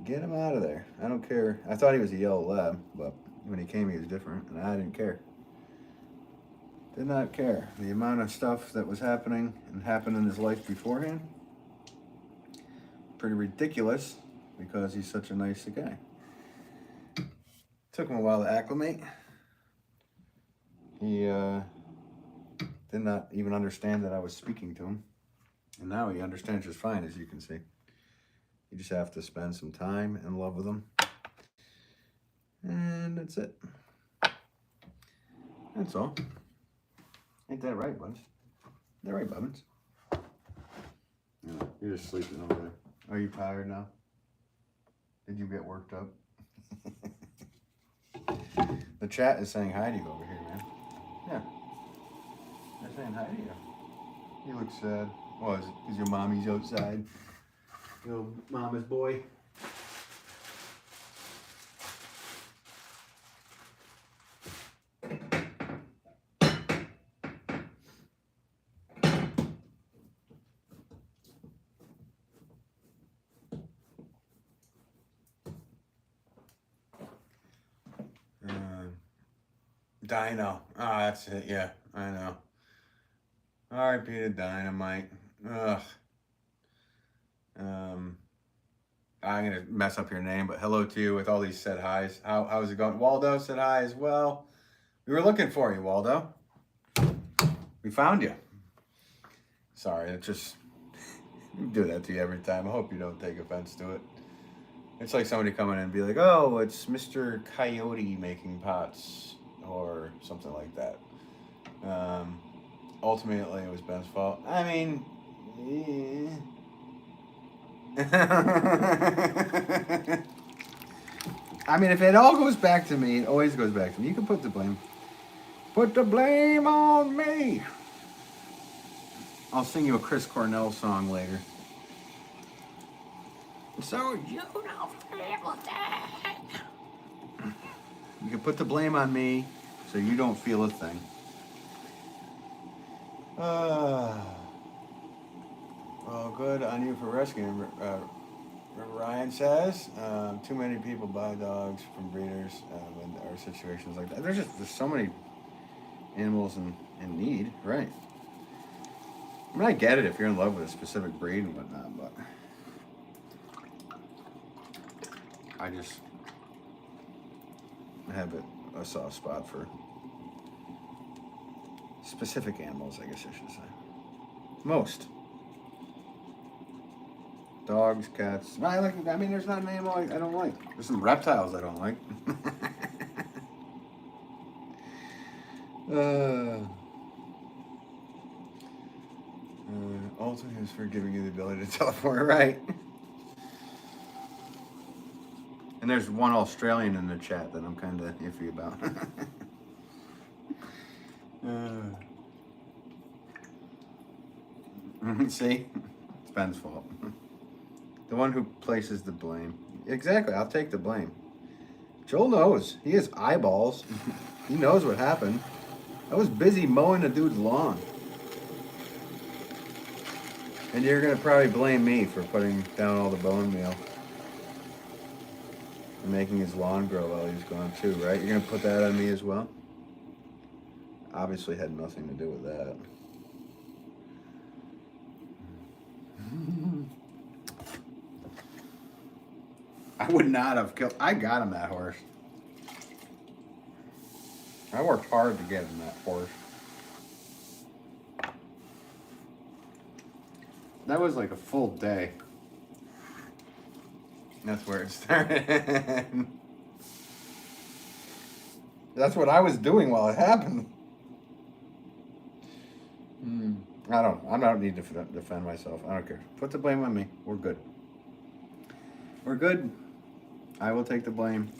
Get him out of there. I don't care. I thought he was a yellow lab, but when he came, he was different, and I didn't care. Did not care. The amount of stuff that was happening and happened in his life beforehand, pretty ridiculous, because he's such a nice guy. Took him a while to acclimate. He did not even understand that I was speaking to him, and now he understands just fine, as you can see. You just have to spend some time and love with them. And that's it. That's all. Ain't that right, Buns? Ain't that right, Bubbins? Yeah, you're just sleeping over there. Are you tired now? Did you get worked up? The chat is saying hi to you over here, man. Yeah. They're saying hi to you. You look sad. Oh, is it because your mommy's outside? Little mama's boy. Dino. Oh, that's it. Yeah, I know. R.I.P. to Dynamite. Ugh. Um, I'm gonna mess up your name, but hello to you with all these said highs. How's it going? Waldo said hi as well. We were looking for you, Waldo. We found you. Sorry, it just we do that to you every time. I hope you don't take offense to it. It's like somebody coming in and be like, "Oh, it's Mr. Coyote making pots," or something like that. Ultimately, it was Ben's fault. I mean, I mean, if it all goes back to me, it always goes back to me. You can put the blame. Put the blame on me. I'll sing you a Chris Cornell song later. So you don't feel that. You can put the blame on me, so you don't feel a thing. Well, good on you for rescuing. Ryan says, too many people buy dogs from breeders when there are situations like that. There's so many animals in need, right? I mean, I get it if you're in love with a specific breed and whatnot, but I just have a soft spot for specific animals, I guess I should say. Most. Dogs, cats. I mean, there's not an animal I don't like. There's some reptiles I don't like. Ultimate is for giving you the ability to teleport, right? And there's one Australian in the chat that I'm kind of iffy about. See? It's Ben's fault. The one who places the blame. Exactly, I'll take the blame. Joel knows. He has eyeballs. He knows what happened. I was busy mowing a dude's lawn. And you're going to probably blame me for putting down all the bone meal. And making his lawn grow while he's gone too, right? You're going to put that on me as well? Obviously had nothing to do with that. I would not have killed. I got him that horse. I worked hard to get him that horse. That was like a full day. That's where it started. That's what I was doing while it happened. I don't need to defend myself. I don't care. Put the blame on me. We're good. We're good. I will take the blame.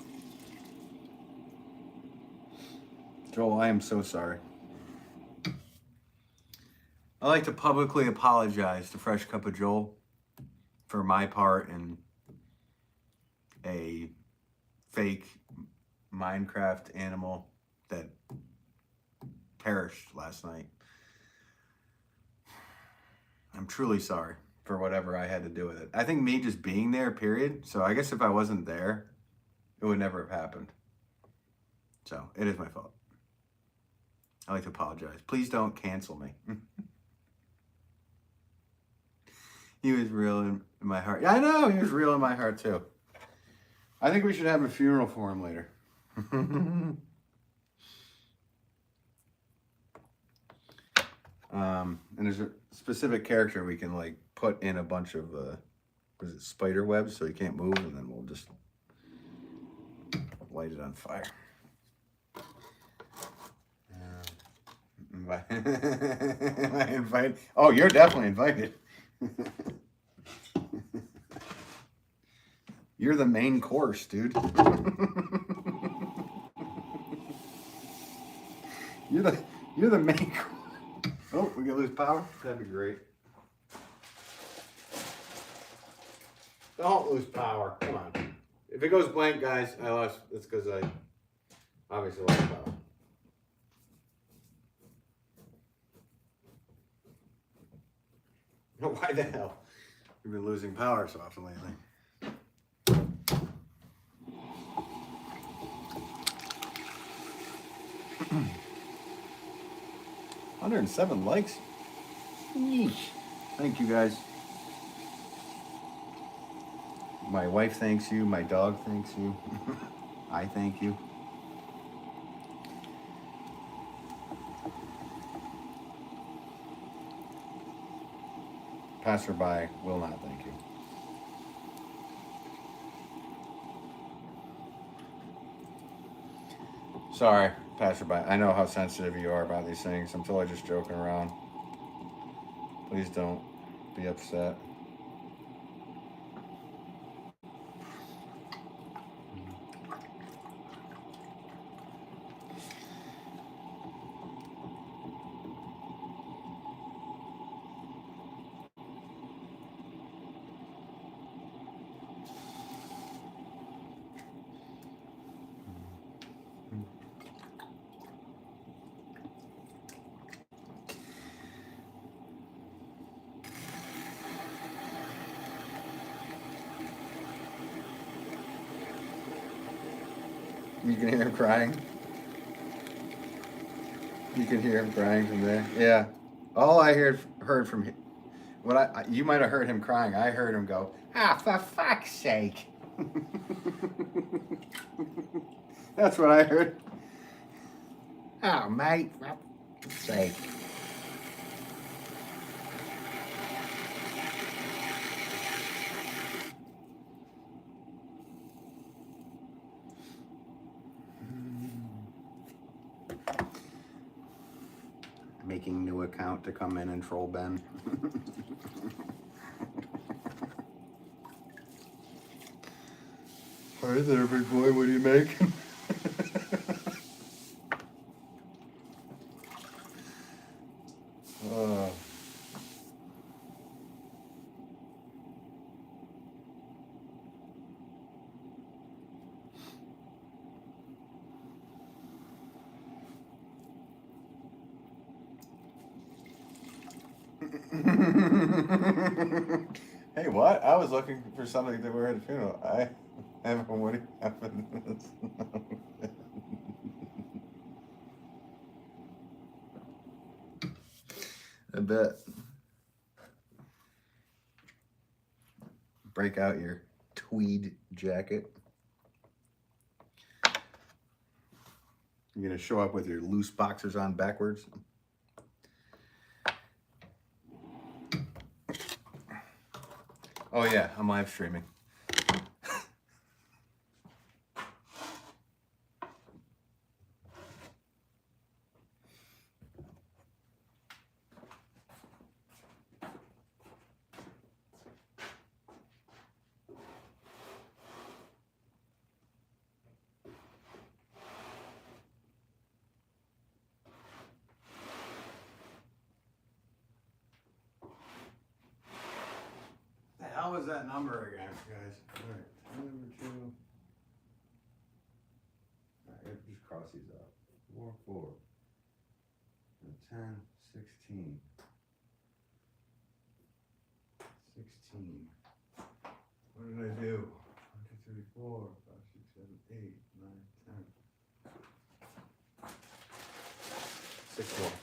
Joel, I am so sorry. I like to publicly apologize to Fresh Cup of Joel for my part in a fake Minecraft animal that perished last night. I'm truly sorry for whatever I had to do with it. I think me just being there, period. So I guess if I wasn't there, it would never have happened. So it is my fault. I like to apologize. Please don't cancel me. He was real in my heart. Yeah, I know, he was real in my heart too. I think we should have a funeral for him later. And there's a specific character we can like put in a bunch of spider webs so he can't move, and then we'll just light it on fire. Am I invited? Oh, you're definitely invited. You're the main course, dude. You're the main course. Oh, we gonna lose power? That'd be great. Don't lose power. Come on. If it goes blank, guys, I lost. It's because I obviously lost power. Why the hell? We've been losing power so often lately. 107 likes. Yeesh. Thank you guys. My wife thanks you. My dog thanks you. I thank you. Passerby will not thank you. Sorry, passerby. I know how sensitive you are about these things. I'm totally just joking around. Please don't be upset. You can hear him crying. You can hear him crying from there. Yeah. All I heard from him, you might have heard him crying. I heard him go, "Ah, for fuck's sake." That's what I heard. Oh, mate, for fuck's sake. Making new account to come in and troll Ben. Hi there, big boy. What are you making? Hey, what? I was looking for something that we're at a funeral. I have what happened. I bet. Break out your tweed jacket. You're gonna show up with your loose boxers on backwards. Oh yeah, I'm live streaming. How was that number again, guys? All right, number 2. All right, just cross these out. 4, 4, 10, 16. 16. What did I do? 1, 2, 3, 4, 5, 6, 7, 8, 9, 10. 6 more.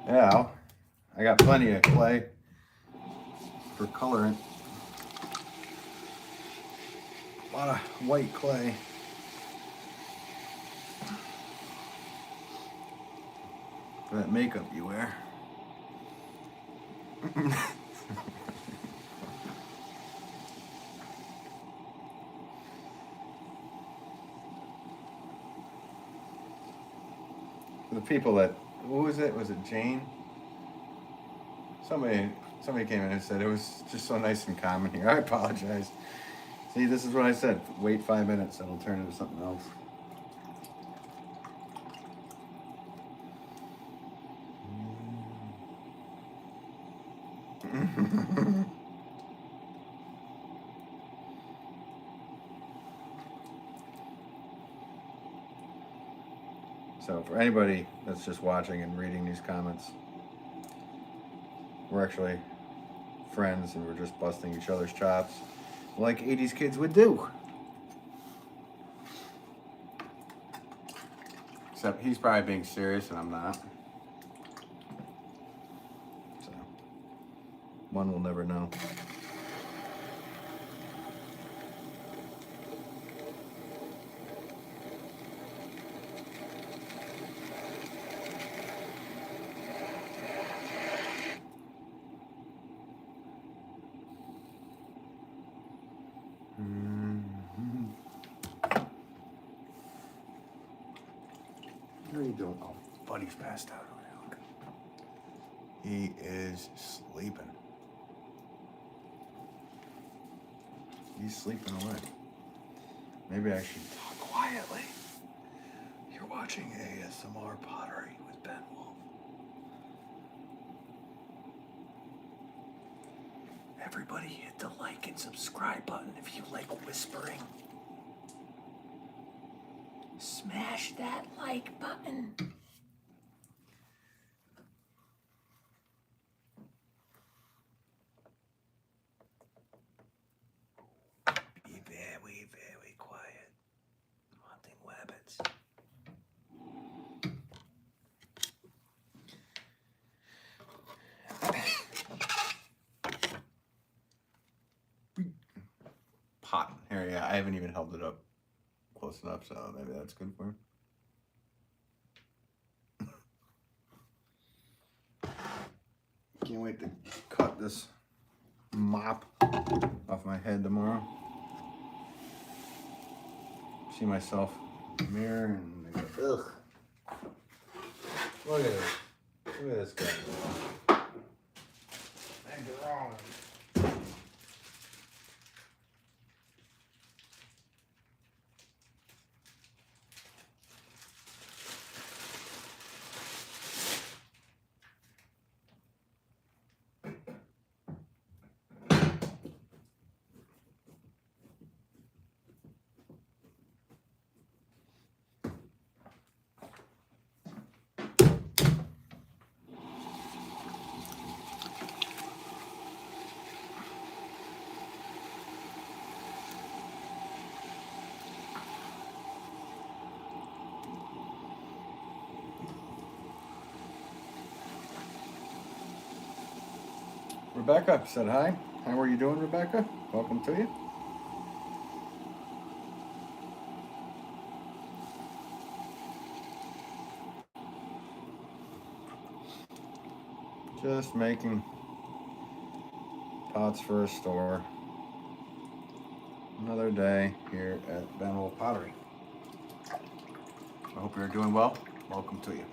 Yeah, I got plenty of clay for coloring. A lot of white clay. For that makeup you wear. The people that, who was it? Was it Jane? Somebody came in and said it was just so nice and calm in here. I apologize. See, this is what I said. Wait 5 minutes and it'll turn into something else. So for anybody that's just watching and reading these comments, we're actually friends and we're just busting each other's chops like 80s kids would do. Except he's probably being serious and I'm not. So, one will never know. What are you doing? Oh, buddy's passed out over there. Look. He is sleeping. He's sleeping away. Maybe I should talk quietly. You're watching ASMR Pottery with Ben Wolff. Everybody hit the like and subscribe button if you like whispering. Smash that like button. Be very, very quiet. Hunting rabbits. Pot. Here, yeah, I haven't even held it up close enough, so maybe that's good for him. Can't wait to cut this mop off my head tomorrow. See myself in the mirror and I go, ugh. Look at this. Look at this guy. Thank you wrong. Rebecca said hi. How are you doing, Rebecca? Welcome to you. Just making pots for a store. Another day here at Ben Wolff Pottery. I hope you're doing well. Welcome to you.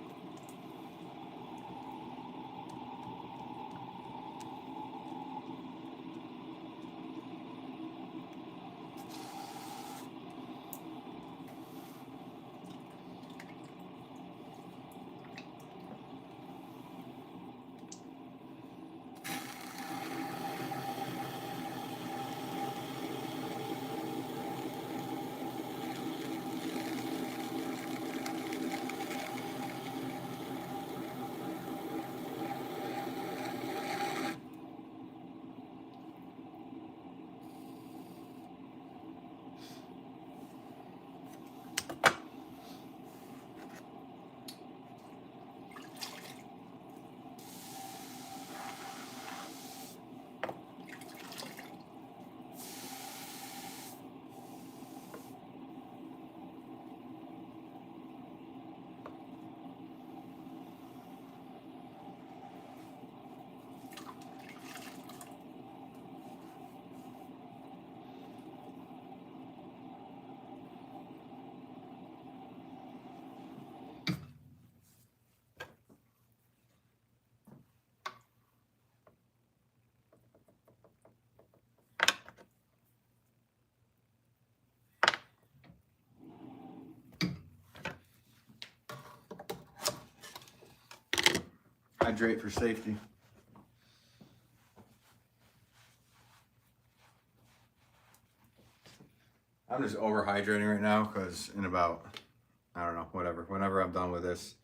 Hydrate for safety. I'm just over hydrating right now because in about I don't know, whatever. Whenever I'm done with this,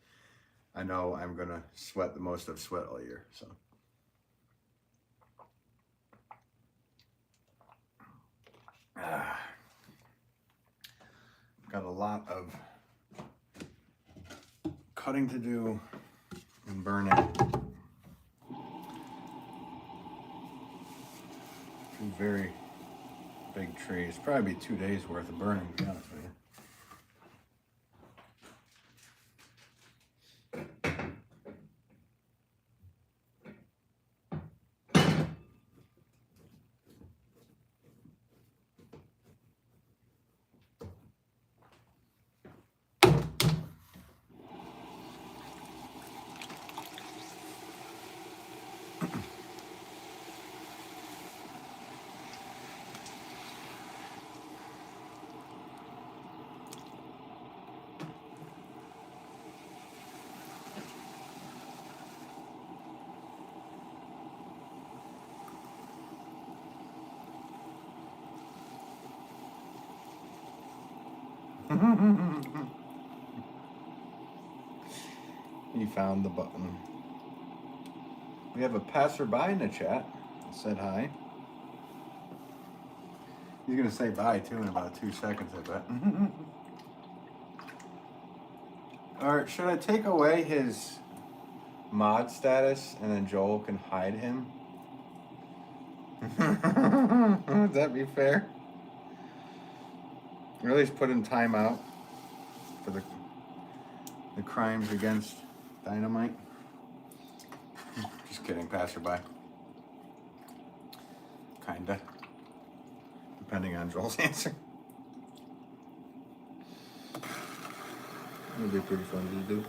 I know I'm gonna sweat the most I've sweat all year. So. Got a lot of cutting to do and burning. Two very big trees. Probably be 2 days worth of burning, to be honest with you. He found the button. We have a passerby in the chat. Said hi. He's gonna say bye too in about 2 seconds, I bet. Or should I take away his mod status and then Joel can hide him? Would that be fair? Or at least put in timeout for the crimes against dynamite. Just kidding, passerby. Kinda. Depending on Joel's answer. It'll be pretty fun to do.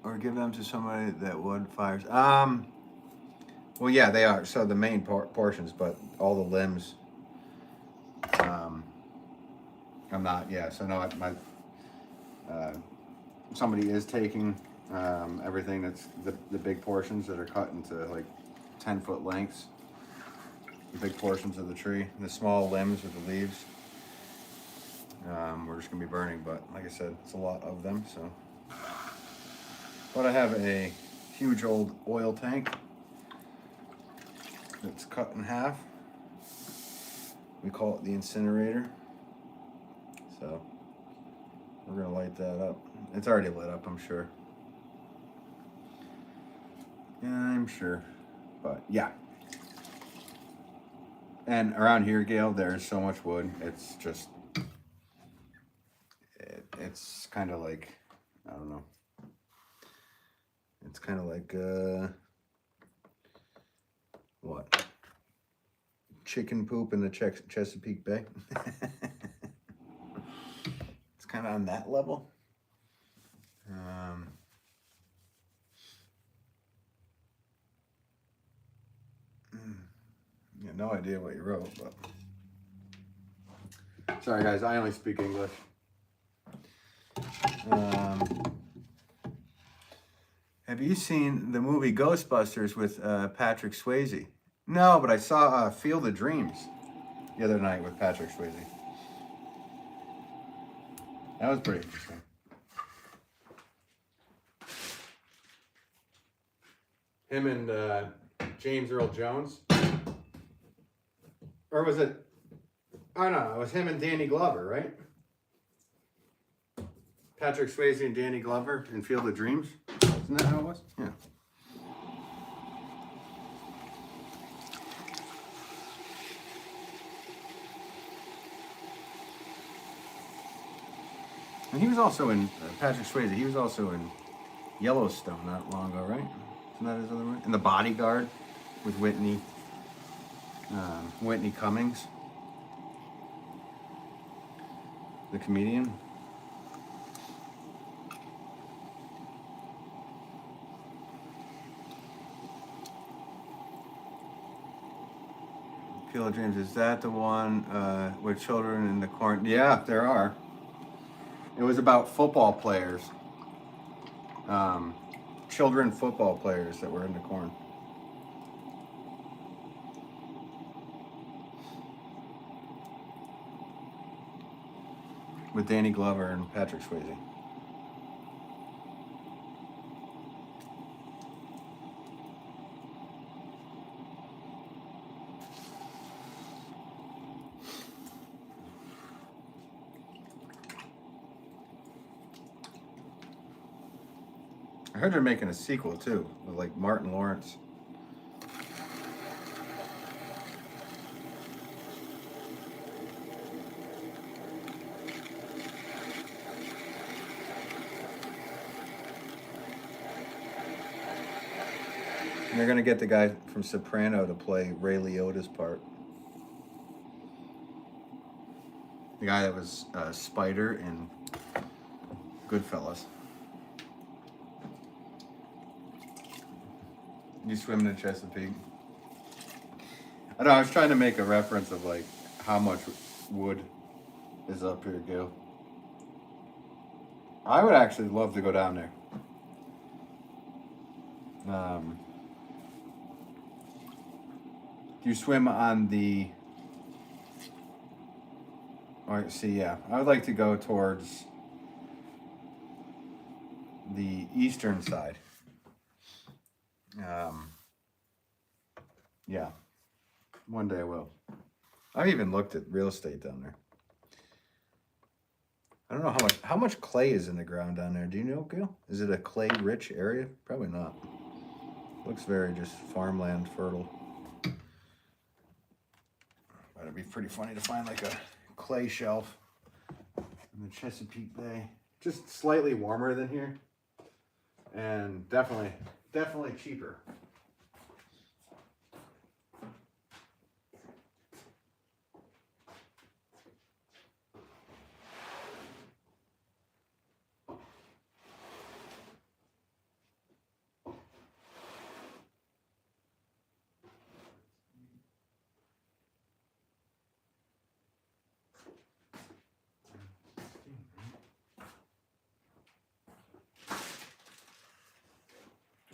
Or give them to somebody that wood fires. Well, yeah, they are. So the main portions, but all the limbs, I'm not. Yeah, so no, somebody is taking everything that's the big portions that are cut into like 10-foot lengths. The big portions of the tree, the small limbs with the leaves. We're just gonna be burning, but like I said, it's a lot of them. So, but I have a huge old oil tank that's cut in half. We call it the incinerator. So we're gonna light that up. It's already lit up, I'm sure. Yeah, I'm sure. But yeah. And around here, Gail, there's so much wood. It's just, it's kind of like, I don't know. It's kind of like, what? Chicken poop in the Chesapeake Bay. It's kind of on that level. Yeah, no idea what you wrote, but sorry guys, I only speak English. Have you seen the movie Ghostbusters with Patrick Swayze? No, but I saw Field of Dreams the other night with Patrick Swayze. That was pretty interesting. Him and James Earl Jones. Or was it? Oh no, it was him and Danny Glover, right? Patrick Swayze and Danny Glover in Field of Dreams. Isn't that how it was? Yeah. And he was also in, Patrick Swayze, he was also in Yellowstone not long ago, right? Isn't that his other one? In The Bodyguard with Whitney Cummings, the comedian. Field of Dreams, is that the one with children in the corn? Yeah, there are. It was about football players. Children football players that were in the corn. With Danny Glover and Patrick Swayze. I heard they're making a sequel too, with like Martin Lawrence. And they're gonna get the guy from Soprano to play Ray Liotta's part. The guy that was Spider in Goodfellas. You swim in the Chesapeake? I know, I was trying to make a reference of like how much wood is up here, Gil. I would actually love to go down there. Do you swim on the... Alright, see, yeah. I would like to go towards the eastern side. Yeah. One day I will. I've even looked at real estate down there. I don't know how much clay is in the ground down there. Do you know, Gil? Is it a clay-rich area? Probably not. Looks very just farmland fertile. But it'd be pretty funny to find like a clay shelf in the Chesapeake Bay. Just slightly warmer than here. And definitely cheaper.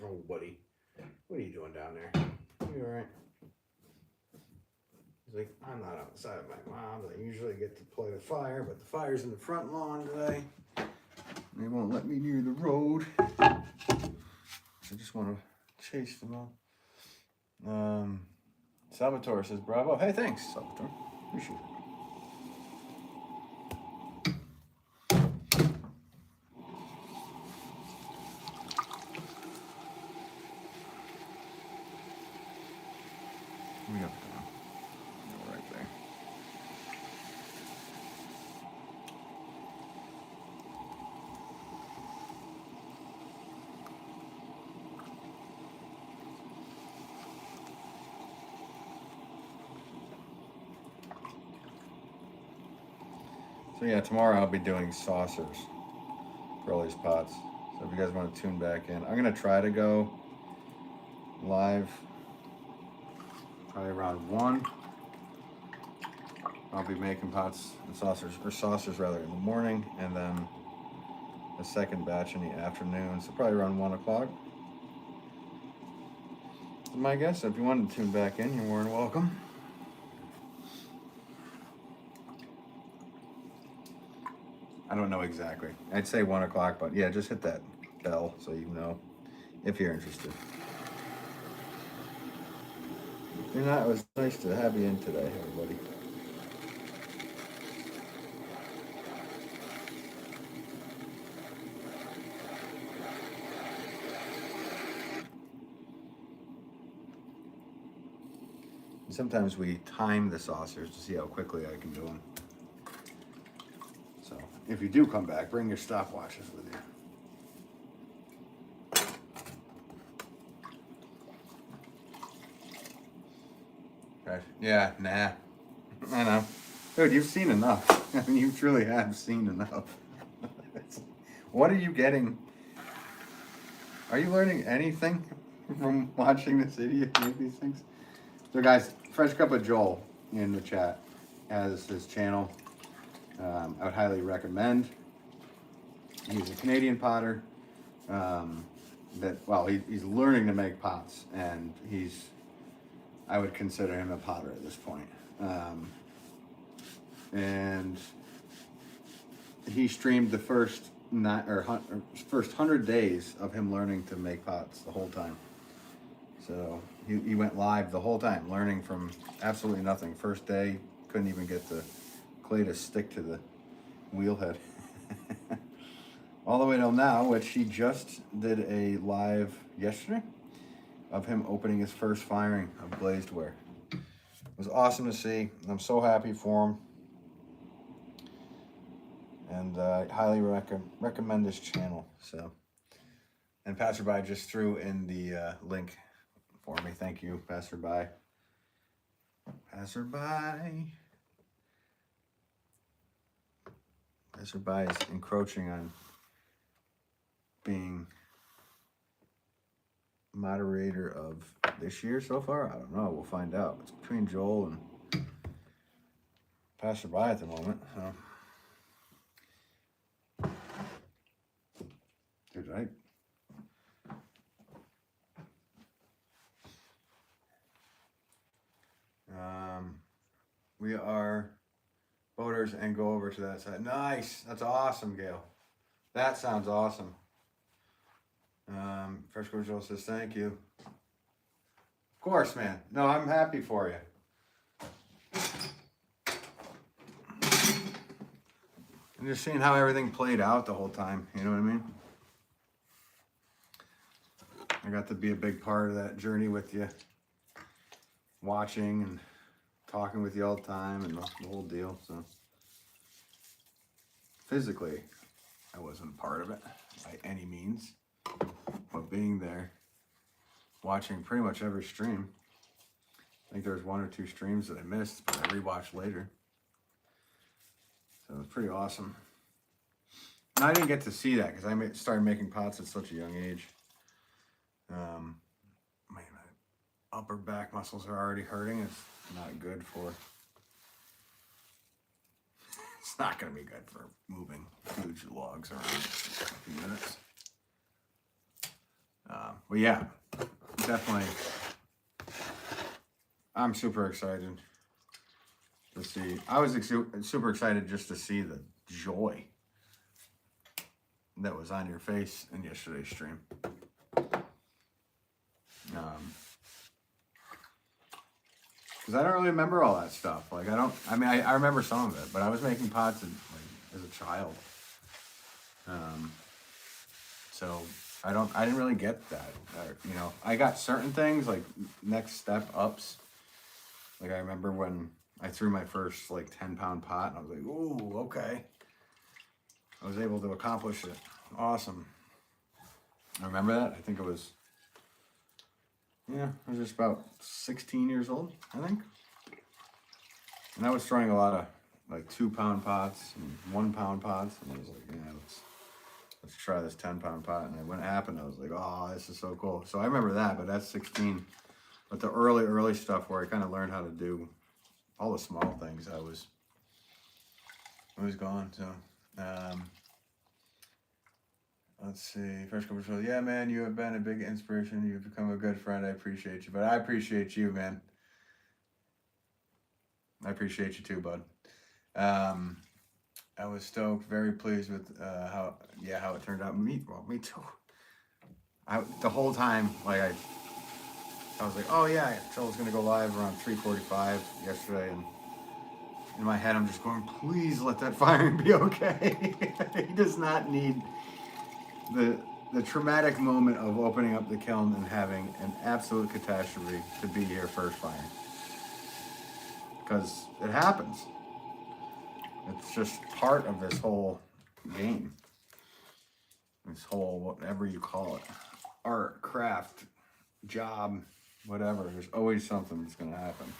Oh, buddy. What are you doing down there? You alright? He's like, I'm not outside of my mom's. I usually get to play with fire, but the fire's in the front lawn today. They won't let me near the road. I just want to chase them all. Salvatore says, bravo. Hey, thanks, Salvatore. Appreciate it. So yeah, tomorrow I'll be doing saucers for all these pots. So if you guys want to tune back in, I'm gonna try to go live probably around 1. I'll be making pots and saucers, or saucers rather, in the morning, and then a second batch in the afternoon. So probably around 1 o'clock. My guess. So if you want to tune back in, you're more than welcome. I don't know exactly. I'd say 1 o'clock, but yeah, just hit that bell so you know if you're interested. If you're not, it was nice to have you in today, everybody. Sometimes we time the saucers to see how quickly I can do them. So if you do come back, bring your stopwatches with you. Okay. Yeah, nah. I know. Dude, you've seen enough. I mean, you truly have seen enough. What are you getting? Are you learning anything from watching this idiot make these things? So guys, fresh cup of Joel. in the chat has his channel. I would highly recommend. He's a Canadian potter. He's learning to make pots, and I would consider him a potter at this point. And he streamed the first 100 days of him learning to make pots the whole time. So he went live the whole time, learning from absolutely nothing. First day, couldn't even get the clay to stick to the wheel head. All the way till now, which he just did a live yesterday of him opening his first firing of glazed ware. It was awesome to see. I'm so happy for him. And I highly recommend this channel. So, and Passerby just threw in the link for me. Thank you, Passerby. Passerby is encroaching on being moderator of this year so far. I don't know. We'll find out. It's between Joel and Passerby at the moment. So. Dude, right? We are voters and go over to that side. Nice. That's awesome, Gail. That sounds awesome. Fresh Coach Joel says, thank you. Of course, man. No, I'm happy for you. And just seeing how everything played out the whole time. You know what I mean? I got to be a big part of that journey with you. Watching and talking with you all the time and the whole deal. So physically, I wasn't a part of it by any means. But being there, watching pretty much every stream. I think there was 1 or 2 streams that I missed, but I rewatched later. So it was pretty awesome. And I didn't get to see that because I started making pots at such a young age. My upper back muscles are already hurting. It's not good for... It's not going to be good for moving huge logs around in a few minutes. But yeah, definitely. I'm super excited to see. I was super excited just to see the joy that was on your face in yesterday's stream. Because I don't really remember all that stuff. Like I remember some of it, but I was making pots as a child. So I didn't really get that. You know, I got certain things like next step ups. Like I remember when I threw my first like 10-pound pot and I was like, ooh, okay. I was able to accomplish it. Awesome. I remember that. I think it was, I was just about 16 years old, I think. And I was throwing a lot of like 2-pound pots and 1-pound pots. And I was like, yeah, let's try this 10-pound pot. And when it happened, I was like, oh, this is so cool. So I remember that, but that's 16. But the early stuff where I kind of learned how to do all the small things, I was gone. So, let's see. Fresh Control. Yeah, man, you have been a big inspiration. You've become a good friend. I appreciate you, but I appreciate you, man. I appreciate you too, bud. I was stoked, very pleased with how it turned out. Me too. The whole time, like I was like, oh yeah, Joel's gonna go live around 3:45 yesterday, and in my head I'm just going, please let that firing be okay. He does not need the traumatic moment of opening up the kiln and having an absolute catastrophe to be here first firing. Because it happens. It's just part of this whole game. This whole, whatever you call it, art, craft, job, whatever. There's always something that's going to happen.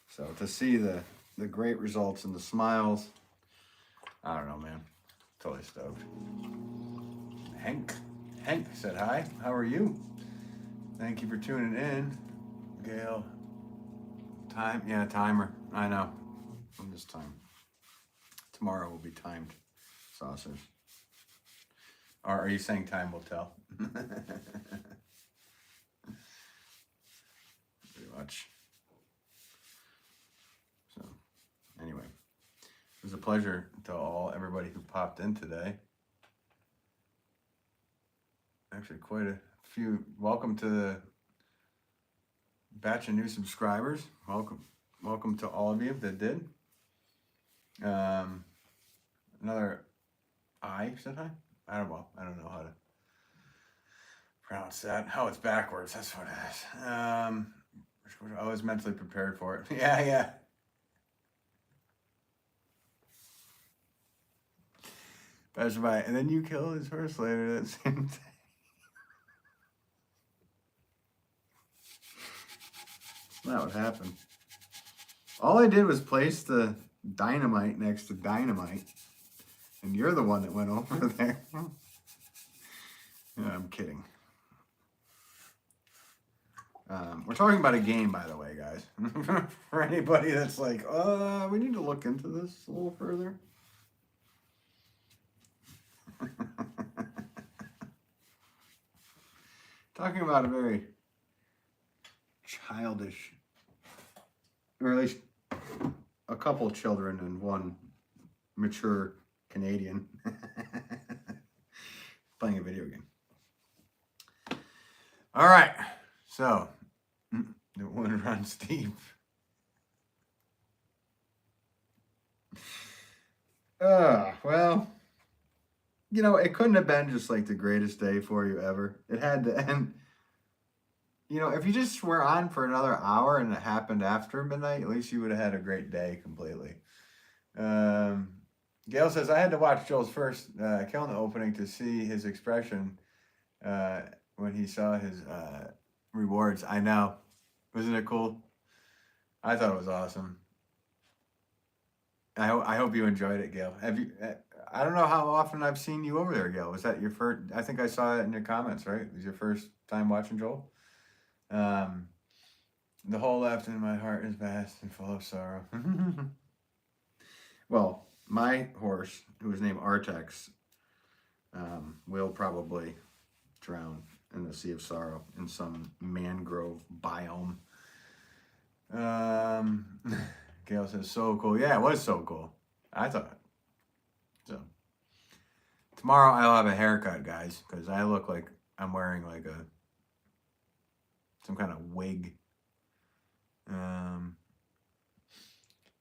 So to see the great results and the smiles, I don't know, man. Totally stoked. Hank said hi. How are you? Thank you for tuning in. Gail. Timer. I know. I'm just time. Tomorrow will be timed saucers. Or are you saying time will tell? Pretty much. So, anyway, it was a pleasure to everybody who popped in today. Actually, quite a few. Welcome to the batch of new subscribers. Welcome to all of you that did. Another I said hi. I don't know how to pronounce that. Oh, it's backwards. That's what it is. I was mentally prepared for it. Yeah. That's right. And then you kill his horse later that same day. That's not what happened. All I did was place the dynamite next to dynamite. And you're the one that went over there. Yeah, I'm kidding. We're talking about a game, by the way, guys. For anybody that's like, we need to look into this a little further. Talking about a very childish, or at least a couple children and one mature Canadian playing a video game. All right, so the one runs deep. Well, it couldn't have been just like the greatest day for you ever. It had to end. If you just were on for another hour and it happened after midnight, at least you would have had a great day completely. Gail says, I had to watch Joel's first Kelna opening to see his expression when he saw his rewards. I know. Wasn't it cool? I thought it was awesome. I hope you enjoyed it, Gail. Have you? I don't know how often I've seen you over there, Gail. Was that your first? I think I saw it in your comments, right? It was your first time watching Joel? The hole left in my heart is vast and full of sorrow. Well, my horse, who was named Artex, will probably drown in the Sea of Sorrow in some mangrove biome. Gail says, so cool. Yeah, it was so cool. I thought. So, tomorrow I'll have a haircut, guys, because I look like I'm wearing like some kind of wig.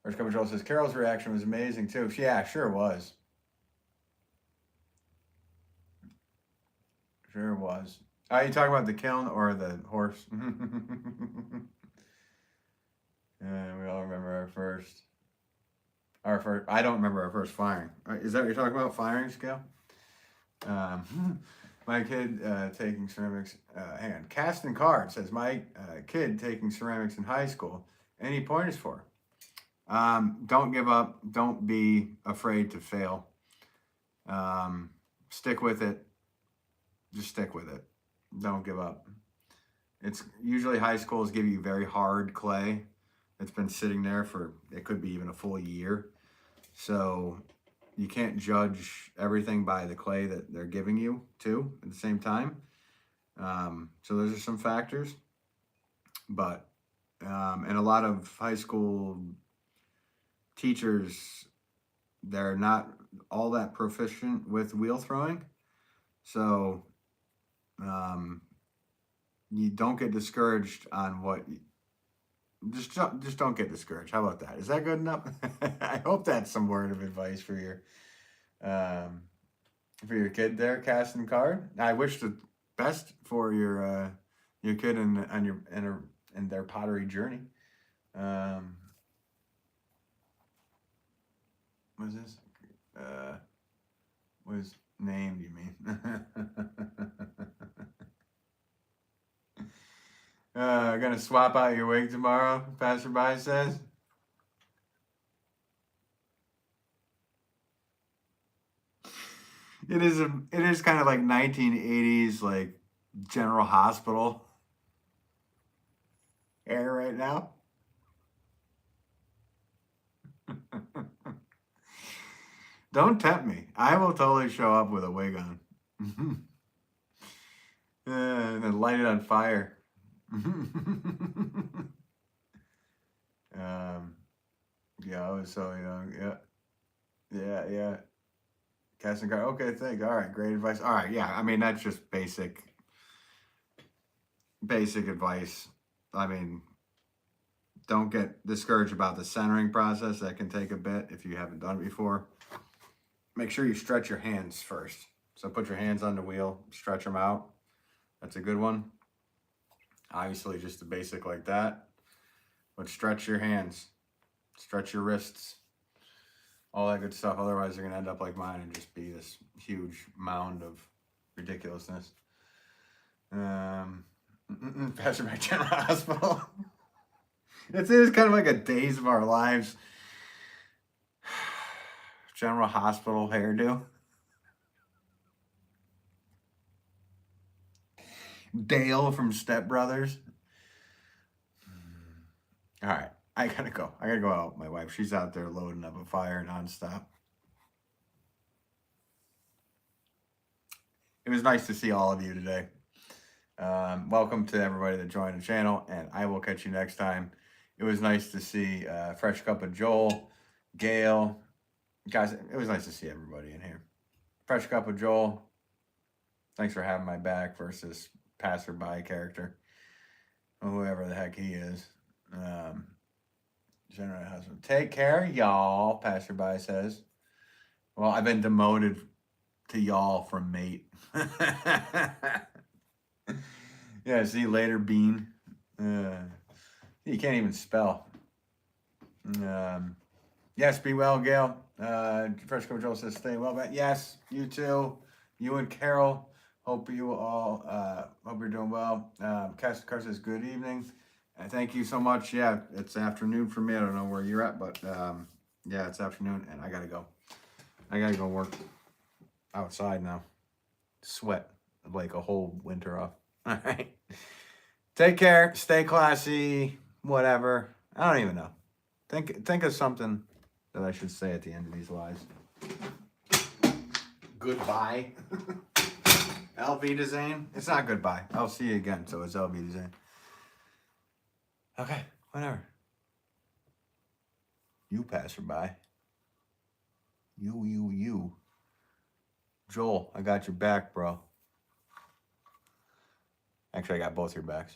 First Couple Joel says, Carol's reaction was amazing too. Yeah, sure was. Sure was. Are you talking about the kiln or the horse? We all remember our first. I don't remember our first firing. Is that what you're talking about? Firing scale? My kid taking ceramics. Hang on. Casting Card says, my kid taking ceramics in high school. Any pointers for? Don't give up. Don't be afraid to fail. Stick with it. Just stick with it. Don't give up. It's usually high schools give you very hard clay. It's been sitting there for, it could be even a full year. So you can't judge everything by the clay that they're giving you too at the same time. So those are some factors. But, and a lot of high school teachers, they're not all that proficient with wheel throwing. So you don't get discouraged on what, just don't get discouraged. How about that? Is that good enough? I hope that's some word of advice for your kid there, Casting Card. I wish the best for your kid and their pottery journey. What is this? What is named, you mean? Gonna swap out your wig tomorrow, Passerby says. It is kind of like 1980s, like General Hospital hair right now. Don't tempt me. I will totally show up with a wig on. And then light it on fire. Yeah, I was so young. Yeah. Casting card. Okay, thanks. All right, great advice. All right, yeah. I mean, that's just basic advice. I mean, don't get discouraged about the centering process. That can take a bit if you haven't done it before. Make sure you stretch your hands first. So put your hands on the wheel, stretch them out. That's a good one. Obviously, just a basic like that. But stretch your hands, stretch your wrists, all that good stuff. Otherwise, you're going to end up like mine and just be this huge mound of ridiculousness. Pastor by General Hospital. It is kind of like a Days of Our Lives General Hospital hairdo. Dale from Step Brothers. All right, I gotta go. I gotta go out with my wife. She's out there loading up a fire nonstop. It was nice to see all of you today. Welcome to everybody that joined the channel, and I will catch you next time. It was nice to see Fresh Cup of Joel, Gail. Guys, it was nice to see everybody in here. Fresh Cup of Joel, thanks for having my back versus passerby character. Or whoever the heck he is. General husband. Take care, y'all, passerby says. Well, I've been demoted to y'all from mate. Yeah, see you later, Bean. You can't even spell. Yes, be well, Gail. Fresh Coach Joel says stay well. But yes, you too. You and Carol. Hope you all hope you're doing well. Castor Car says good evening. Thank you so much. Yeah, it's afternoon for me. I don't know where you're at, but yeah, it's afternoon, and I gotta go. I gotta go work outside now. Sweat like a whole winter off. All right. Take care. Stay classy. Whatever. I don't even know. Think of something that I should say at the end of these lives. Goodbye. LV Design. It's not goodbye. I'll see you again. So it's LV Design. Okay. Whatever. You passerby. You. Joel, I got your back, bro. Actually, I got both your backs.